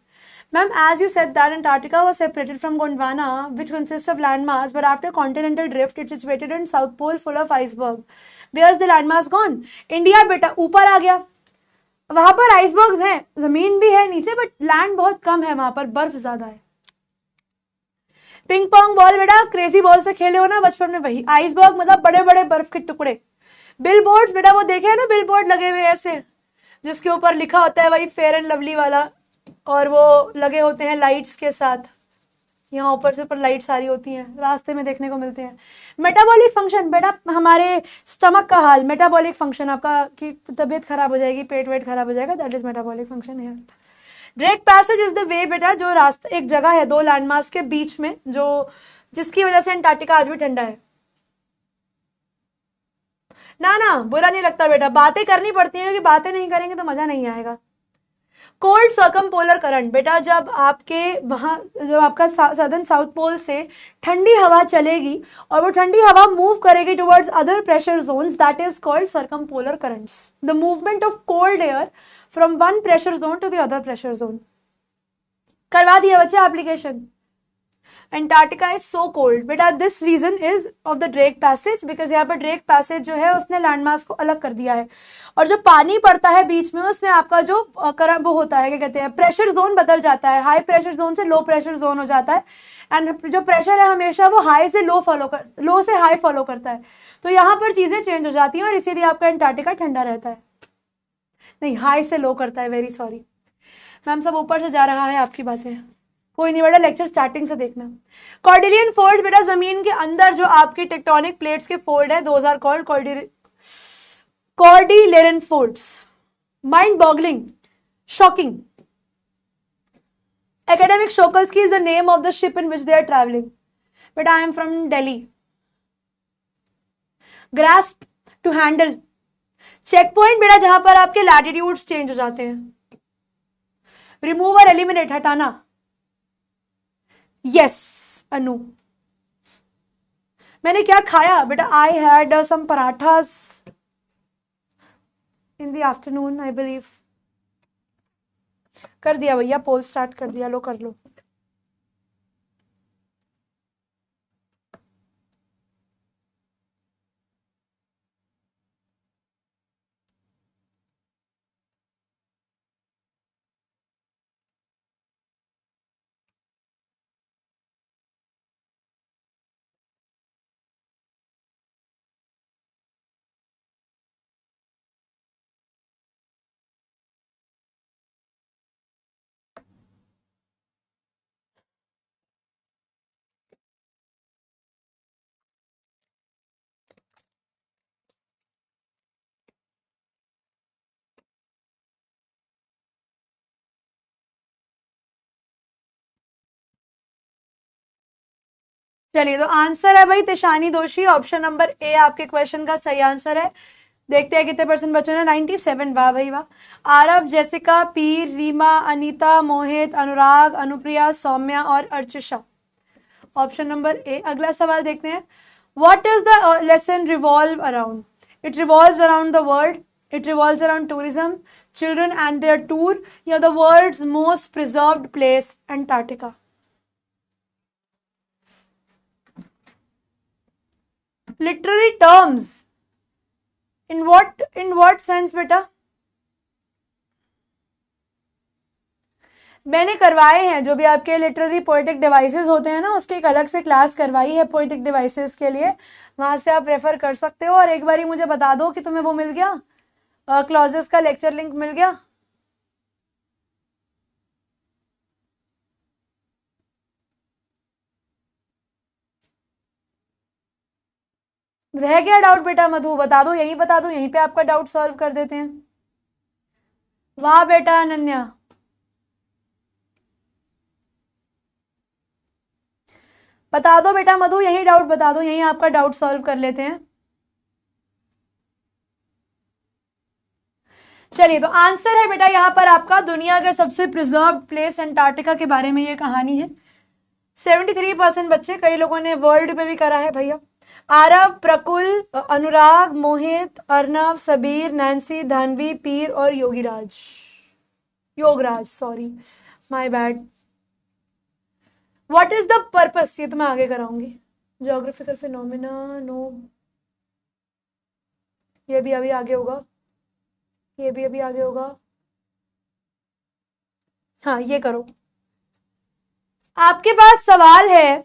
Ma'am, as you said that Antarctica was separated from Gondwana, which consists of landmass, but after continental drift, it's situated in South Pole full of iceberg. Where's the landmass gone? India बेटा ऊपर आ गया, वहां पर icebergs हैं, जमीन भी है नीचे, बट लैंड बहुत कम है, वहां पर बर्फ ज्यादा है. पिंग पोंग बॉल बेटा क्रेजी बॉल से खेले हो ना बचपन में, वही आइसबर्ग मतलब बड़े बड़े बर्फ के टुकड़े. बिल बोर्ड्स बेटा वो देखे है ना, बिल बोर्ड लगे हुए ऐसे, जिसके ऊपर लिखा होता है वही फेयर एंड लवली वाला, और वो लगे होते हैं लाइट्स के साथ, यहाँ ऊपर से ऊपर लाइट सारी होती हैं, रास्ते में देखने को मिलते हैं. मेटाबॉलिक फंक्शन बेटा हमारे स्टमक का हाल, मेटाबॉलिक फंक्शन आपका कि तबीयत खराब हो जाएगी, पेट वेट खराब हो जाएगा, दैट इज मेटाबॉलिक फंक्शन है. Drake passage is the way बेटा, जो रास्ता एक जगह है दो लैंडमार्क्स के बीच में, जो जिसकी वजह से अंटार्कटिका आज भी ठंडा है. ना ना बुरा नहीं लगता बेटा, बातें करनी पड़ती हैं, क्योंकि बातें नहीं करेंगे तो मजा नहीं आएगा. कोल्ड सर्कमपोलर करंट बेटा, जब आपके वहां जब आपका सदर्न साउथ पोल से ठंडी हवा चलेगी और वो ठंडी हवा मूव करेगी towards other pressure zones, that is called circumpolar currents. The movement of cold air from one pressure zone to the other pressure zone. करवा दिया बच्चा application. Antarctica is so cold बेटा, this region is of the Drake Passage, because यहाँ पर Drake passage जो है उसने landmass को अलग कर दिया है, और जो पानी पड़ता है बीच में उसमें आपका जो वो होता है क्या कहते हैं, प्रेशर जोन बदल जाता है, हाई प्रेशर जोन से लो प्रेशर जोन हो जाता है. एंड जो प्रेशर है हमेशा वो हाई से लो से हाई फॉलो करता है, तो यहाँ पर चीजें चेंज हो जाती हैं, और इसीलिए आपका अंटार्कटिका ठंडा रहता है. नहीं, हाई से लो करता है, वेरी सॉरी मैम, सब ऊपर से जा रहा है आपकी बातें, कोई नहीं बेटा, लेक्चर स्टार्टिंग से देखना. कॉर्डिलियन फोल्ड बेटा, जमीन के अंदर जो आपकी टेक्टोनिक प्लेट्स के फोल्ड है, those are called cordilleran folds. Mind boggling, shocking. Akademik Shokalskiy is the name of the ship in which they are travelling. बेटा I am from Delhi. Grasp, to handle. Checkpoint बेटा, जहां पर आपके latitudes change हो जाते हैं. Remove और eliminate, हटाना. यस अनु. मैंने क्या खाया बेटा, I had some parathas in the afternoon I believe. कर दिया भैया, पोल स्टार्ट कर दिया, लो कर लो. चलिए, तो आंसर है भाई तिशानी दोषी, ऑप्शन नंबर ए आपके क्वेश्चन का सही आंसर है. देखते हैं कितने परसेंट बच्चों ने, 97. वाह भाई वाह. आरव, जेसिका, पीर, रीमा, अनीता, मोहित, अनुराग, अनुप्रिया, सौम्या और अर्चिशा, ऑप्शन नंबर ए. अगला सवाल देखते हैं. What is the lesson revolve around? It revolves around the world, it revolves around tourism, children and their tour, या the world's most preserved place Antarctica. Literary terms, in what sense बेटा? मैंने करवाए हैं, जो भी आपके लिटरेरी पोएटिक डिवाइसेस होते हैं ना, उसकी एक अलग से क्लास करवाई है पोएटिक डिवाइसेस के लिए, वहां से आप रेफर कर सकते हो. और एक बारी मुझे बता दो कि तुम्हें वो मिल गया, क्लॉजेस का लेक्चर लिंक मिल गया. रह गया डाउट बेटा? मधु बता दो, यहीं बता दो, यहीं पे आपका डाउट सॉल्व कर देते हैं. वाह बेटा अनन्या, बता दो बेटा. मधु यही डाउट बता दो, यहीं आपका डाउट सॉल्व कर लेते हैं. चलिए, तो आंसर है बेटा यहाँ पर आपका दुनिया के सबसे प्रिजर्व्ड प्लेस अंटार्कटिका के बारे में ये कहानी है. 73% बच्चे, कई लोगों ने वर्ल्ड पे भी करा है भैया। आरव, प्रकुल, अनुराग, मोहित, अर्नव, सबीर, नैन्सी, धानवी, पीर और Yograj, sorry my bad. What is the purpose, ये तो मैं आगे कराऊंगी। ज्योग्राफिकल फिनोमिना, नो, ये भी अभी आगे होगा, ये भी अभी आगे होगा। हाँ, ये करो। आपके पास सवाल है,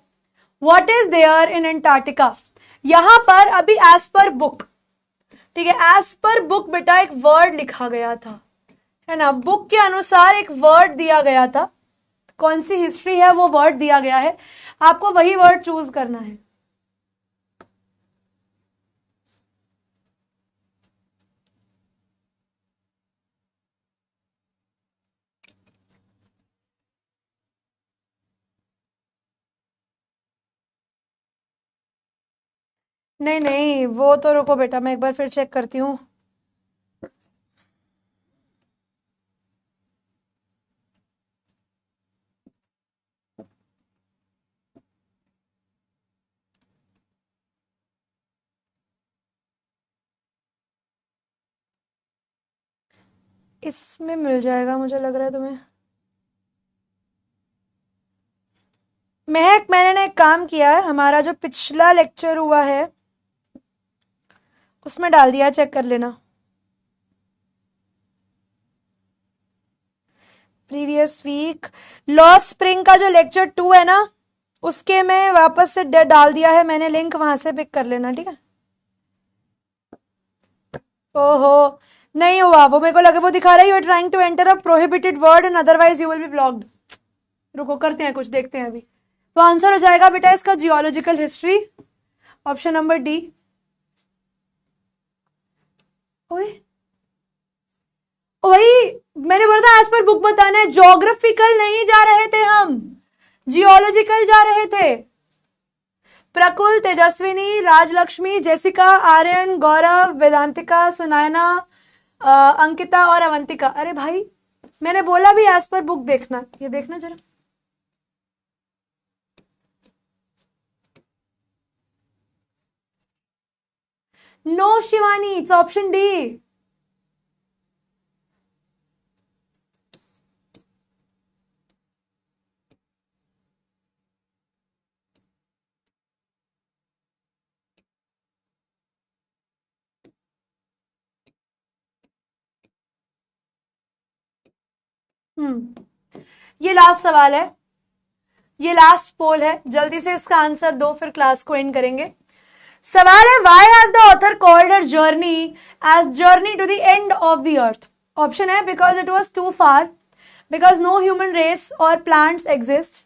what is there in Antarctica. यहां पर अभी एज पर बुक, ठीक है, एज पर बुक बेटा एक वर्ड लिखा गया था, है ना, बुक के अनुसार एक वर्ड दिया गया था। कौन सी हिस्ट्री है वो वर्ड दिया गया है, आपको वही वर्ड चूज करना है। नहीं नहीं, वो तो रुको बेटा, मैं एक बार फिर चेक करती हूँ। इसमें मिल जाएगा, मुझे लग रहा है तुम्हें। महक, मैंने ना एक काम किया है, हमारा जो पिछला लेक्चर हुआ है उसमें डाल दिया, चेक कर लेना। प्रीवियस वीक लॉस्ट स्प्रिंग का जो लेक्चर 2 है ना, उसके में वापस से डाल दिया है मैंने लिंक, वहां से पिक कर लेना, ठीक है। ओहो, नहीं हुआ वो, मेरे को लगा वो दिखा रहा है you are trying to enter a prohibited word and otherwise you will be blocked. रुको, करते हैं कुछ, देखते हैं अभी। तो आंसर हो जाएगा बेटा इसका geological history, option number D. ओए वही मैंने बोला था, एज पर बुक बताना है, ज्योग्राफिकल नहीं जा रहे थे हम, जियोलॉजिकल जा रहे थे। प्रकुल, तेजस्विनी, राजलक्ष्मी, जेसिका, आर्यन, गौरव, वेदांतिका, सुनैना, अंकिता और अवंतिका। अरे भाई, मैंने बोला भी एज पर बुक देखना, ये देखना जरा। No Shivani, it's option D. ये लास्ट सवाल है, ये लास्ट पोल है, जल्दी से इसका आंसर दो, फिर क्लास को एंड करेंगे। सवाल है, why has the author called her journey as journey to the end of the earth. Option है, because it was too far, because no human race और plants exist,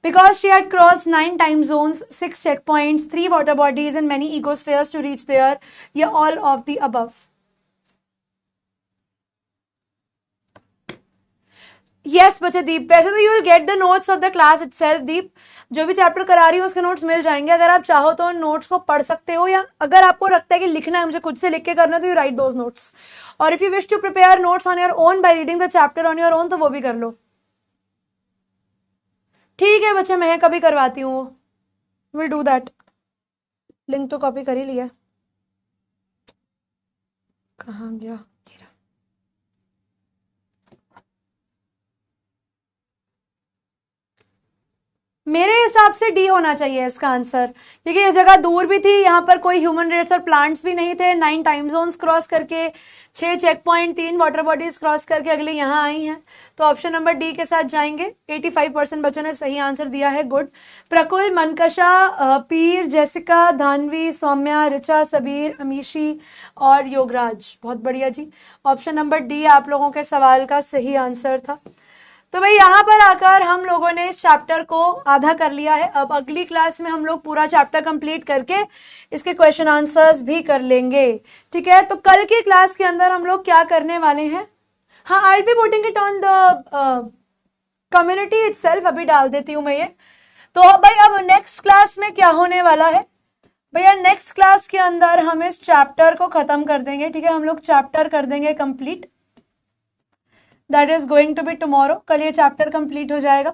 because she had crossed 9 time zones, 6 checkpoints, 3 water bodies and many ecospheres to reach there, या all of the above. Yes बच्चे, दीप, वैसे तो you will get the notes of the class itself। दीप, जो भी chapter करा रही हूँ उसके नोट्स मिल जाएंगे, अगर आप चाहो तो नोट्स को पढ़ सकते हो, या अगर आपको लगता है कि लिखना है, मुझे खुद से लिख के करना, तो यू राइट दोज नोट्स, और if you wish to prepare notes on your own by reading the chapter on your own, तो वो भी कर लो, ठीक है बच्चे। मैं कभी करवाती हूँ, विल डू दैट। लिंक तो कॉपी कर ही लिया, कहाँ गया। मेरे हिसाब से डी होना चाहिए इसका आंसर, क्योंकि ये जगह दूर भी थी, यहाँ पर कोई ह्यूमन रेस और प्लांट्स भी नहीं थे, 9 टाइम जोन्स क्रॉस करके, 6 checkpoint, 3 water bodies cross करके अगले यहाँ आई हैं, तो ऑप्शन नंबर डी के साथ जाएंगे। 85% बच्चों ने सही आंसर दिया है, गुड। प्रकुल, मनकशा, पीर, जेसिका, धानवी, सौम्या, ऋचा, सबीर, अमीशी और योगराज, बहुत बढ़िया जी। ऑप्शन नंबर डी आप लोगों के सवाल का सही आंसर था। तो भाई यहाँ पर आकर हम लोगों ने इस चैप्टर को आधा कर लिया है। अब अगली क्लास में हम लोग पूरा चैप्टर कंप्लीट करके इसके क्वेश्चन आंसर्स भी कर लेंगे, ठीक है। तो कल की क्लास के अंदर हम लोग क्या करने वाले हैं, हाँ, I will be putting it on the community itself, अभी डाल देती हूँ मैं ये। तो भाई अब नेक्स्ट क्लास में क्या होने वाला है भैया, नेक्स्ट क्लास के अंदर हम इस चैप्टर को खत्म कर देंगे, ठीक है, हम लोग चैप्टर कर देंगे complete, that is going to be tomorrow. कल ये चैप्टर कंप्लीट हो जाएगा।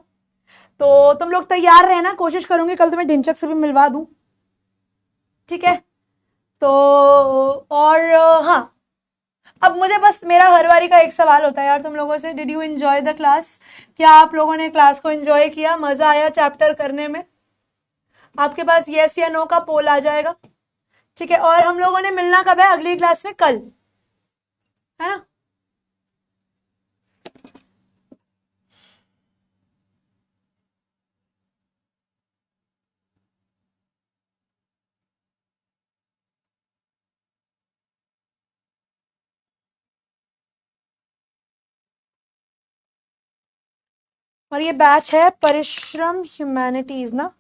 तो तुम लोग तैयार रहना, कोशिश करूंगी कल तुम्हें ढिंचक से भी मिलवा दूं, ठीक है। तो और हाँ, अब मुझे बस मेरा हर बारी का एक सवाल होता है यार तुम लोगों से, did you enjoy the class? क्या आप लोगों ने क्लास को एंजॉय किया? मजा आया चैप्टर करने में? आपके पास यस या नो का पोल आ जाएगा, ठीक है। और हम लोगों ने मिलना कब है? अगली क्लास में कल, है ना? और ये बैच है परिश्रम ह्यूमैनिटीज ना?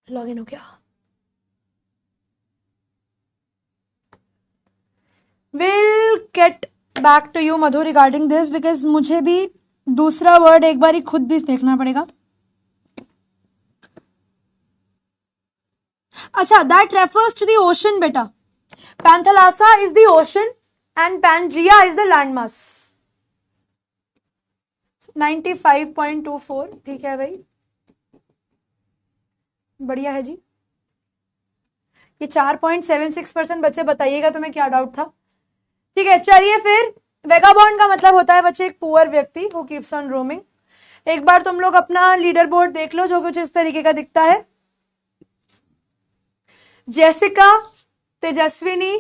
लॉगिन हो गया। Will get back to you Madhu regarding this, because मुझे भी दूसरा वर्ड एक बार ही खुद भी देखना पड़ेगा। अच्छा, that refers to the ocean बेटा। Panthalassa is the ocean and Pangaea is the landmass. 95.24, ठीक है भाई, बढ़िया है जी। ये 4.76% बच्चे, बताइएगा तुम्हें क्या डाउट था, ठीक है। चलिए फिर, वेगाबॉन्ड का मतलब होता है बच्चे एक पुअर व्यक्ति हु कीप्स ऑन रोमिंग। एक बार तुम लोग अपना लीडर बोर्ड देख लो जो कुछ इस तरीके का दिखता है। जैसिका, तेजस्विनी,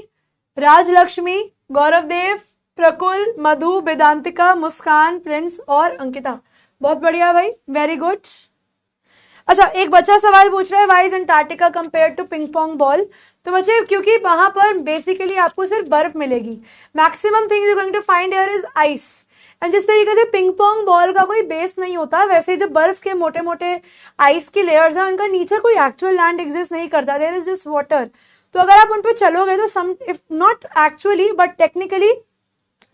राजलक्ष्मी, गौरवदेव, प्रकुल, मधु, वेदांतिका, मुस्कान, प्रिंस और अंकिता। बहुत बढ़िया भाई, वेरी गुड। अच्छा, एक बच्चा सवाल पूछ रहा है, why is Antarctica compare to ping pong ball? तो बच्चे क्योंकि वहां पर बेसिकली आपको सिर्फ बर्फ मिलेगी, maximum things you going to find here is ice. And जिस तरीके से पिंग पोंग बॉल का कोई बेस नहीं होता, वैसे जो बर्फ के मोटे मोटे आइस की लेयर्स हैं उनका नीचे कोई एक्चुअल लैंड एग्जिस्ट नहीं करता, देयर इज जस्ट वाटर। तो अगर आप उन पर चलोगे तो some, if not actually but technically,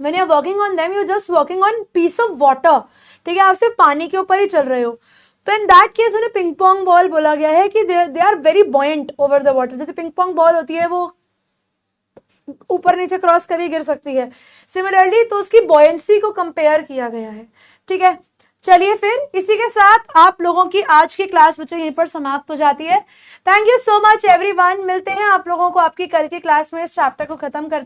when you're working on them you're just working on piece of water, ठीक है, आप सिर्फ पानी के ऊपर ही चल रहे हो। तो इन दैट केस उन्हें पिंग पोंग बॉल बोला गया है कि they are very buoyant over the water. जैसे पिंग पोंग बॉल होती है वो ऊपर नीचे क्रॉस कर ही गिर सकती है, सिमिलरली तो उसकी बॉयंसी को कंपेयर किया गया है, ठीक है। चलिए फिर इसी के साथ आप लोगों की आज की क्लास बच्चों यहीं पर समाप्त हो जाती है। Thank you so much everyone, मिलते हैं आप लोगों को आपकी कल की क्लास में इस चैप्टर को खत्म करते